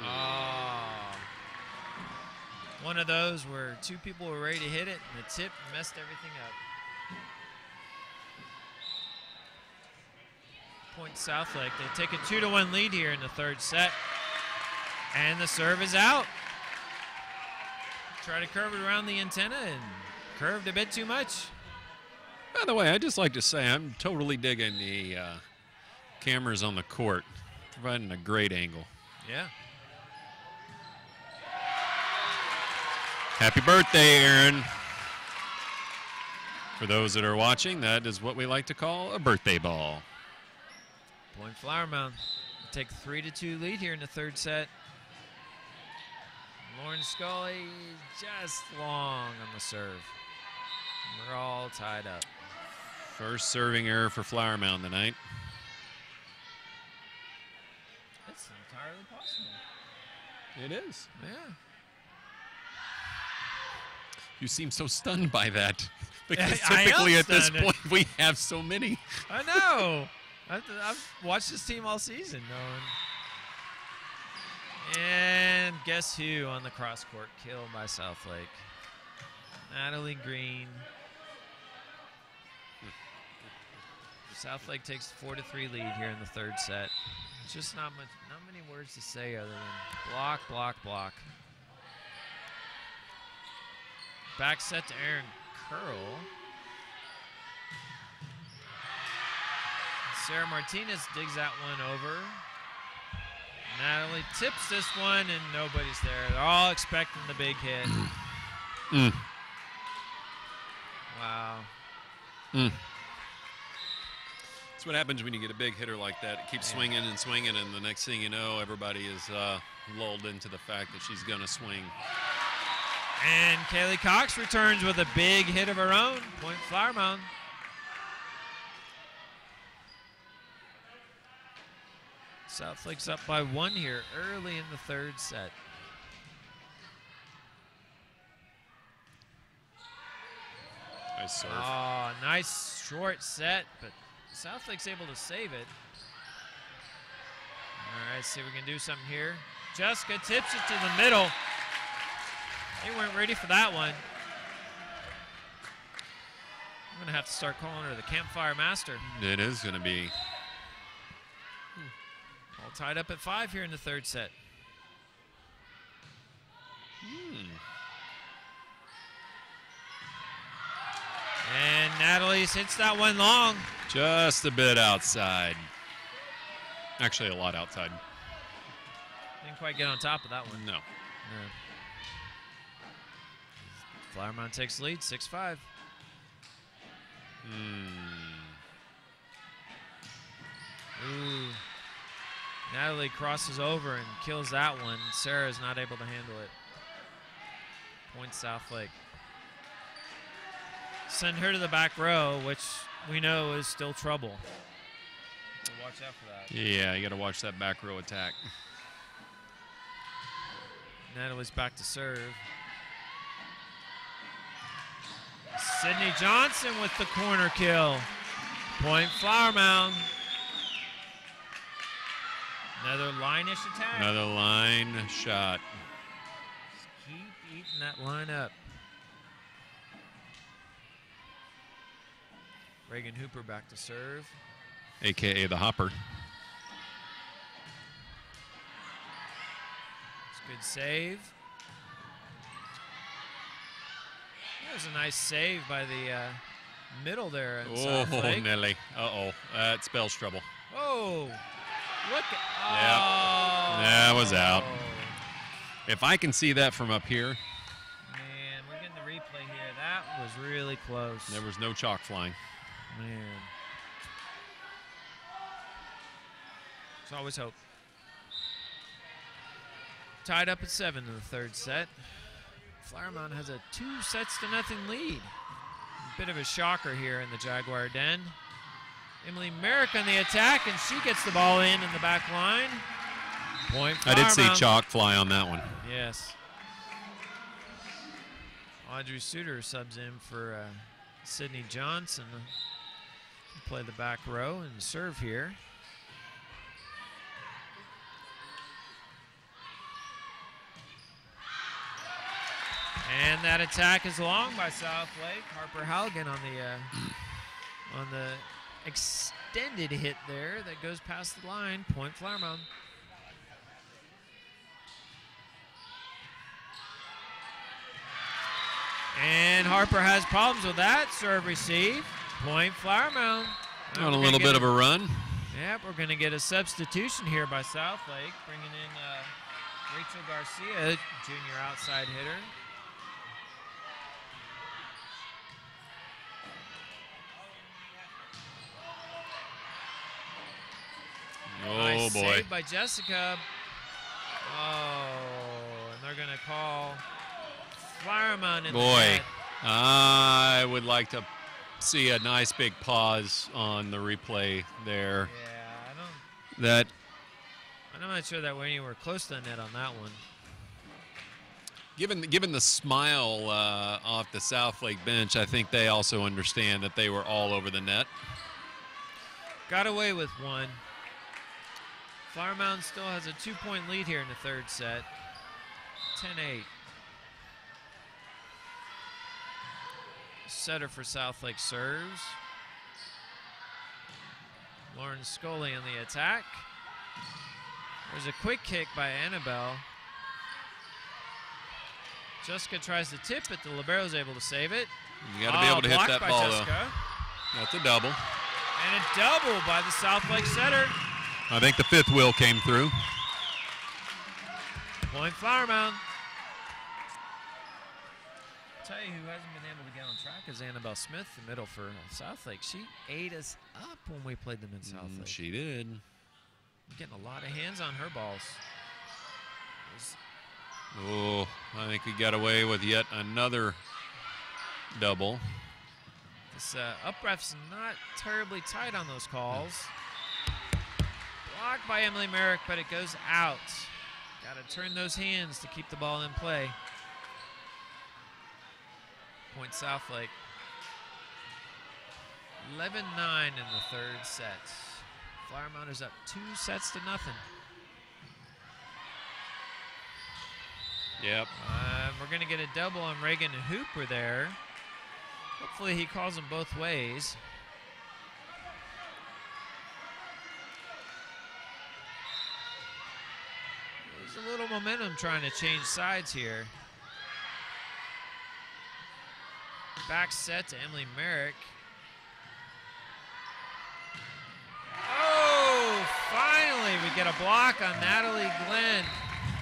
Oh. One of those where two people were ready to hit it, and the tip messed everything up. Point Southlake. They take a 2-1 lead here in the third set. And the serve is out. Try to curve it around the antenna and curved a bit too much. By the way, I'd just like to say I'm totally digging the cameras on the court, providing a great angle. Yeah. Happy birthday, Aaron. For those that are watching, that is what we like to call a birthday ball. Point Flower Mound. Take a 3-2 lead here in the third set. Lauren Scully just long on the serve. We're all tied up. First serving error for Flower Mound tonight. It's entirely possible. It is. Yeah. You seem so stunned by that. Because I typically am at this stunned. point we have so many. I know. I've watched this team all season. And guess who on the cross-court kill by Southlake? Natalie Green. Southlake takes a 4-3 lead here in the third set. Just not many words to say other than block, block, block. Back set to Aaron Carroll. Sarah Martinez digs that one over. Natalie tips this one, and nobody's there. They're all expecting the big hit. Wow. That's what happens when you get a big hitter like that. It keeps swinging and swinging, and the next thing you know, everybody is lulled into the fact that she's going to swing. And Kaylee Cox returns with a big hit of her own. Point Flower Mound. Southlake's up by 1 here early in the third set. Nice serve. Oh, nice short set, but Southlake's able to save it. All right, see if we can do something here. Jessica tips it to the middle. They weren't ready for that one. I'm going to have to start calling her the Campfire Master. It is going to be. All tied up at 5 here in the third set. And Natalie hits that one long. Just a bit outside. Actually, a lot outside. Didn't quite get on top of that one. No. Flower Mound takes lead, 6-5. Ooh. Natalie crosses over and kills that one. Sarah's not able to handle it. Point Southlake. Send her to the back row, which we know is still trouble. So watch out for that. Yeah, you got to watch that back row attack. Natalie's back to serve. Sydney Johnson with the corner kill. Point Flower Mound. Another line-ish attack. Another line shot. Just keep eating that line up. Reagan Hooper back to serve. AKA the Hopper. It's a good save. That was a nice save by the middle there. Oh, Nelly. Uh-oh. That spells trouble. Oh, look. Yeah, that was out. If I can see that from up here. Man, we're getting the replay here. That was really close. There was no chalk flying. Man. There's always hope. Tied up at 7 in the third set. Flower Mound has a 2-0 lead. A bit of a shocker here in the Jaguar den. Emily Merrick on the attack, and she gets the ball in the back line. Point Flower I did see Mound. chalk fly on that one. Yes. Audrey Suter subs in for Sydney Johnson. Play the back row and serve here. And that attack is long by Southlake. Harper Halligan on the extended hit there that goes past the line. Point Flower Mound. And Harper has problems with that. Serve receive. Point Flower Mound. On a little bit of a run. Yep, we're going to get a substitution here by Southlake, bringing in Rachel Garcia, junior outside hitter. Oh, nice boy. Save by Jessica. Oh, and they're going to call Flower Mound in the net. I would like to see a nice big pause on the replay there. Yeah, I'm not sure that we're anywhere close to the net on that one. Given the smile off the Southlake bench, I think they also understand that they were all over the net. Got away with one. Flower Mound still has a 2-point lead here in the third set. 10-8. Setter for Southlake serves. Lauren Scully on the attack. There's a quick kick by Annabelle. Jessica tries to tip it. The libero's able to save it. You got to be able to hit that ball, Jessica. though. That's a double. And a double by the Southlake setter. I think the fifth wheel came through. Point Flower Mound. I'll tell you who hasn't been able to get on track is Annabelle Smith, the middle for Southlake. She ate us up when we played them in Southlake. She did. Getting a lot of hands on her balls. Oh, I think we got away with yet another double. This up ref's not terribly tight on those calls. Blocked by Emily Merrick, but it goes out. Got to turn those hands to keep the ball in play. Point Southlake. 11-9 in the third set. Flower Mound is up 2-0. Yep. We're going to get a double on Reagan Hooper there. Hopefully he calls them both ways. There's a little momentum trying to change sides here. Back set to Emily Merrick. Oh, finally we get a block on Natalie Glenn.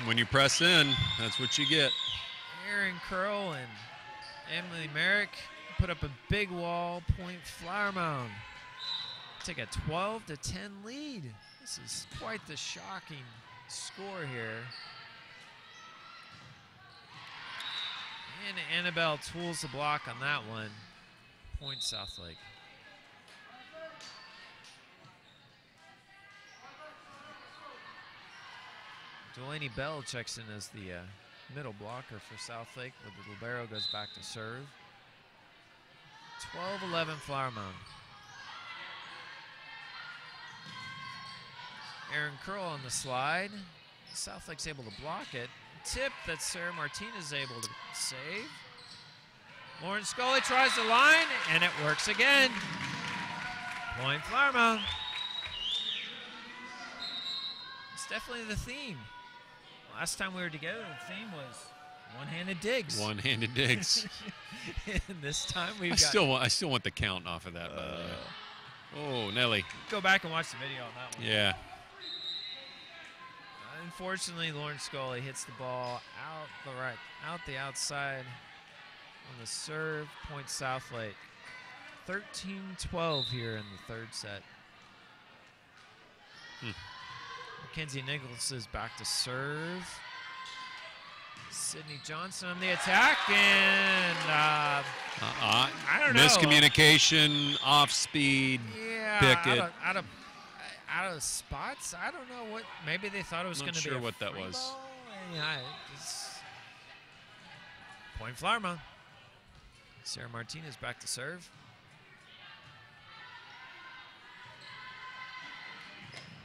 When you press in, that's what you get. Erin Carroll and Emily Merrick put up a big wall. Point Flower Mound. Take a 12-10 lead. This is quite the shocking score here. And Annabelle tools the block on that one. Point Southlake. Delaney Bell checks in as the middle blocker for Southlake, where the libero goes back to serve. 12-11 Flower Mound. Erin Curl on the slide. Southlake's able to block it. Tip that Sarah Martinez is able to save. Lauren Scully tries the line, and it works again. Point Flower Mound. It's definitely the theme. Last time we were together, the theme was One-handed digs. One-handed digs. And this time we've I still want the count off of that, by the way. Oh, Nelly. Go back and watch the video on that one. Yeah. Unfortunately, Lauren Scully hits the ball out the outside on the serve. Point Southlake. 13-12 here in the third set. Mackenzie Nichols is back to serve. Sydney Johnson on the attack, and I don't know. Miscommunication, off speed, picket. Out of spots. I don't know what. Maybe they thought it was going to be a what that was. Ball. Yeah, point Flower Mound. Sarah Martinez back to serve.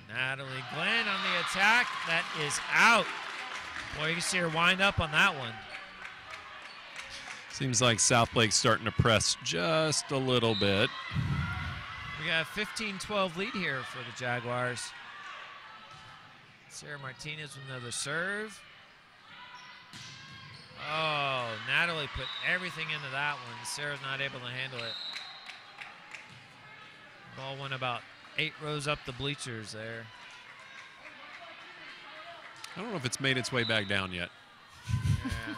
Natalie Glenn on the attack. That is out. Boy, you can see her wind up on that one. Seems like Southlake's starting to press just a little bit. We got a 15-12 lead here for the Jaguars. Sarah Martinez with another serve. Oh, Natalie put everything into that one. Sarah's not able to handle it. Ball went about 8 rows up the bleachers there. I don't know if it's made its way back down yet. Yeah.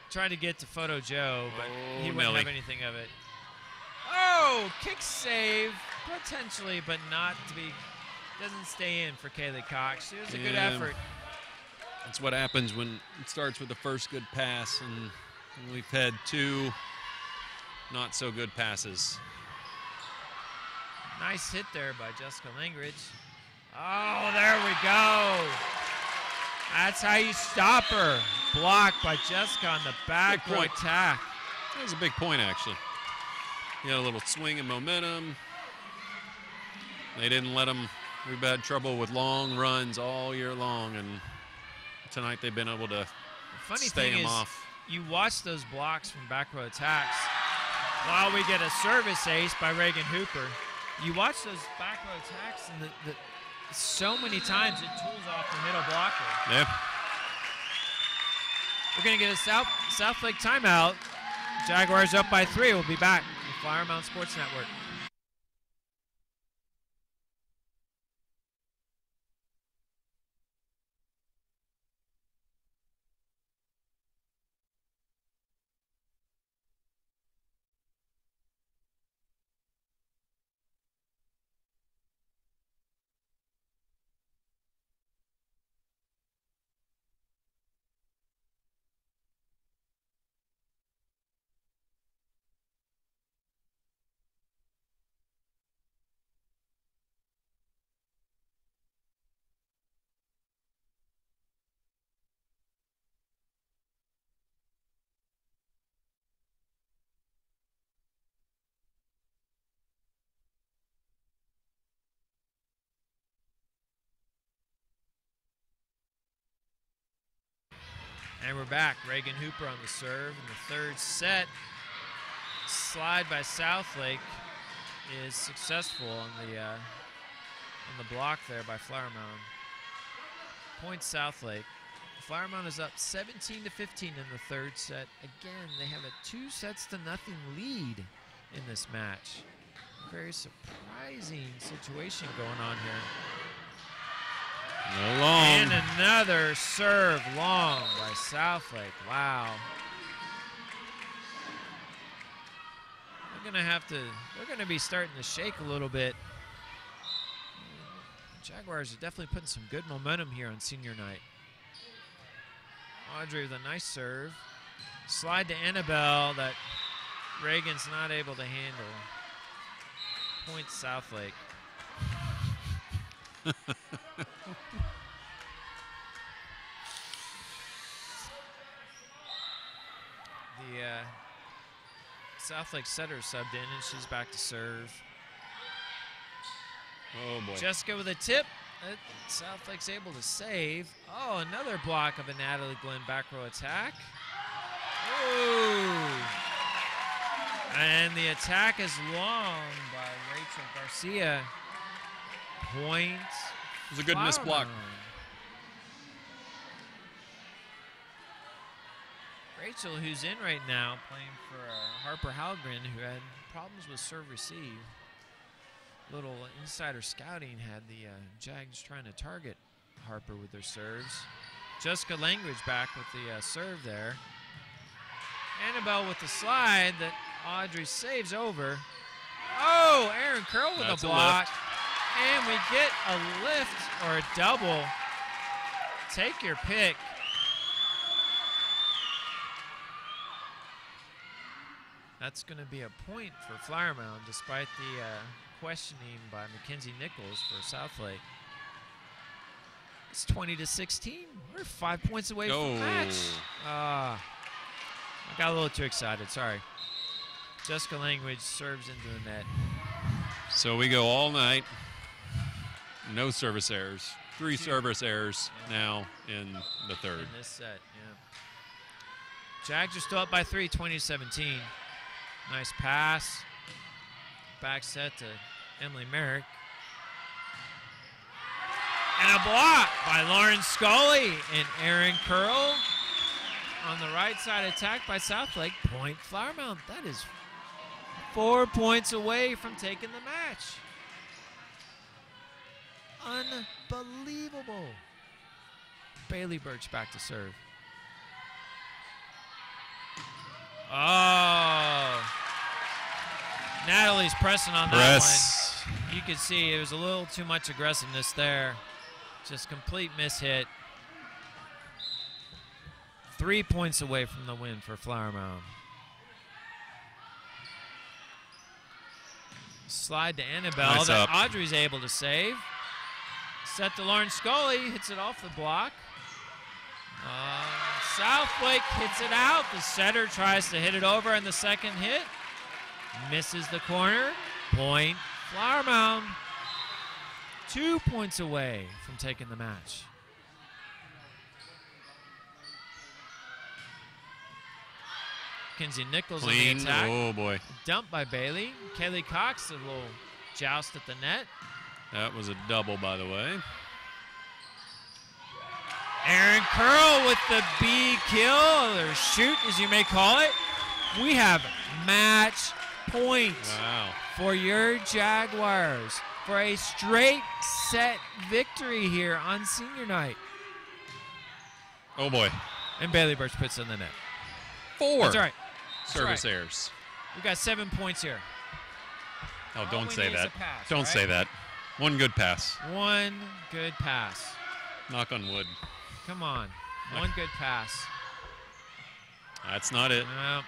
Tried to get to Photo Joe, but he wouldn't Nelly. have anything of it. Oh, kick save, potentially, but not to be. Doesn't stay in for Kaylee Cox. It was a good effort. That's what happens when it starts with the first good pass, and we've had 2 not so good passes. Nice hit there by Jessica Langridge. Oh, there we go. That's how you stop her. Blocked by Jessica on the back row attack. That was a big point, actually. He had a little swing and momentum. They didn't let him. We've had trouble with long runs all year long, and tonight they've been able to stay him off. You watch those blocks from back row attacks while we get a service ace by Reagan Hooper. You watch those back row attacks, and so many times it tools off the middle blocker. Yeah. We're going to get a Southlake timeout. Jaguars up by 3. We'll be back with Flower Mound Sports Network. And we're back. Reagan Hooper on the serve in the third set. Slide by Southlake is successful on the block there by Flower Mound. Point Southlake. Flower Mound is up 17-15 in the third set. Again, they have a 2-0 lead in this match. Very surprising situation going on here. No long. And another serve long by Southlake. Wow. They're gonna be starting to shake a little bit. Jaguars are definitely putting some good momentum here on senior night. Audrey with a nice serve. Slide to Annabelle that Reagan's not able to handle. Point Southlake. The Southlake setter subbed in, and she's back to serve. Oh, boy. Jessica with a tip. Southlake's able to save. Oh, another block of a Natalie Glenn back row attack. Ooh. And the attack is long by Rachel Garcia. Point. It was a good missed block. Rachel, who's in right now, playing for Harper Halgren, who had problems with serve receive. Little insider scouting had the Jags trying to target Harper with their serves. Jessica Language back with the serve there. Annabelle with the slide that Audrey saves over. Oh, Aaron Carroll with a block. And we get a lift or a double. Take your pick. That's going to be a point for Flower Mound, despite the questioning by Mackenzie Nichols for Southlake. It's 20-16. We're 5 points away from the match. I got a little too excited. Sorry. Jessica Language serves into the net. So we go all night. No service errors. 3 service errors now in the third. In this set, yeah. Jags are still up by 3, 20-17. Nice pass. Back set to Emily Merrick. And a block by Lauren Scully and Aaron Carroll. On the right side, attacked by Southlake. Point Flower Mound. That is 4 points away from taking the match. Unbelievable. Bailey Birch back to serve. Oh. Natalie's pressing on that one. You could see it was a little too much aggressiveness there. Just complete mishit. 3 points away from the win for Flower Mound. Slide to Annabelle Nice that up. Audrey's able to save. Set to Lauren Scully, hits it off the block. Southlake hits it out. The setter tries to hit it over in the second hit. Misses the corner. Point Flower Mound. 2 points away from taking the match. Kinsey Nichols on the attack. Oh, boy. Dumped by Bailey. Kaylee Cox, a little joust at the net. That was a double, by the way. Aaron Carroll with the B kill, or shoot as you may call it. We have match point for your Jaguars for a straight set victory here on senior night. Oh, boy. And Bailey Birch puts it in the net. 4. That's right. Service errors. We got 7 points here. Oh, don't say that. Pass, don't right? say that. One good pass. One good pass. Knock on wood. Come on. One good pass. That's not it. No.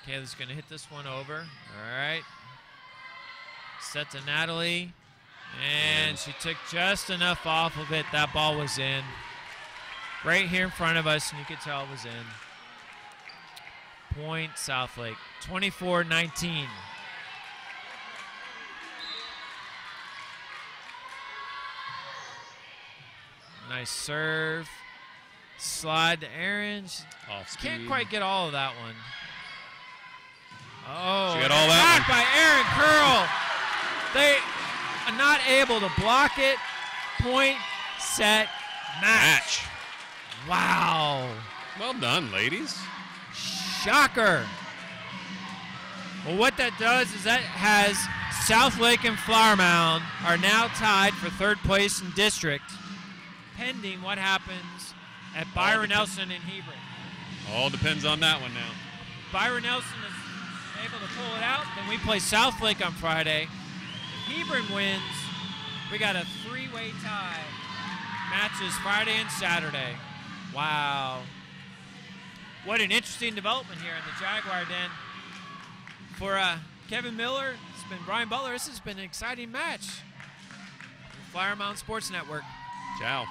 Kayla's going to hit this one over. All right. Set to Natalie. And she took just enough off of it. That ball was in. Right here in front of us, and you could tell it was in. Point Southlake. 24-19. Nice serve. Slide to Aaron. Off speed. Can't quite get all of that one. Oh, she got all that by Aaron Carroll. They are not able to block it. Point, set, match. Wow. Well done, ladies. Shocker. Well, what that does is that has Southlake and Flower Mound are now tied for third place in district, pending what happens at Byron Nelson and Hebron. All depends on that one now. Byron Nelson is able to pull it out, then we play Southlake on Friday. If Hebron wins, we got a 3-way tie. Matches Friday and Saturday. Wow. What an interesting development here in the Jaguar Den. For Kevin Miller, it's been Brian Butler. This has been an exciting match. Flower Mound Sports Network. Ciao.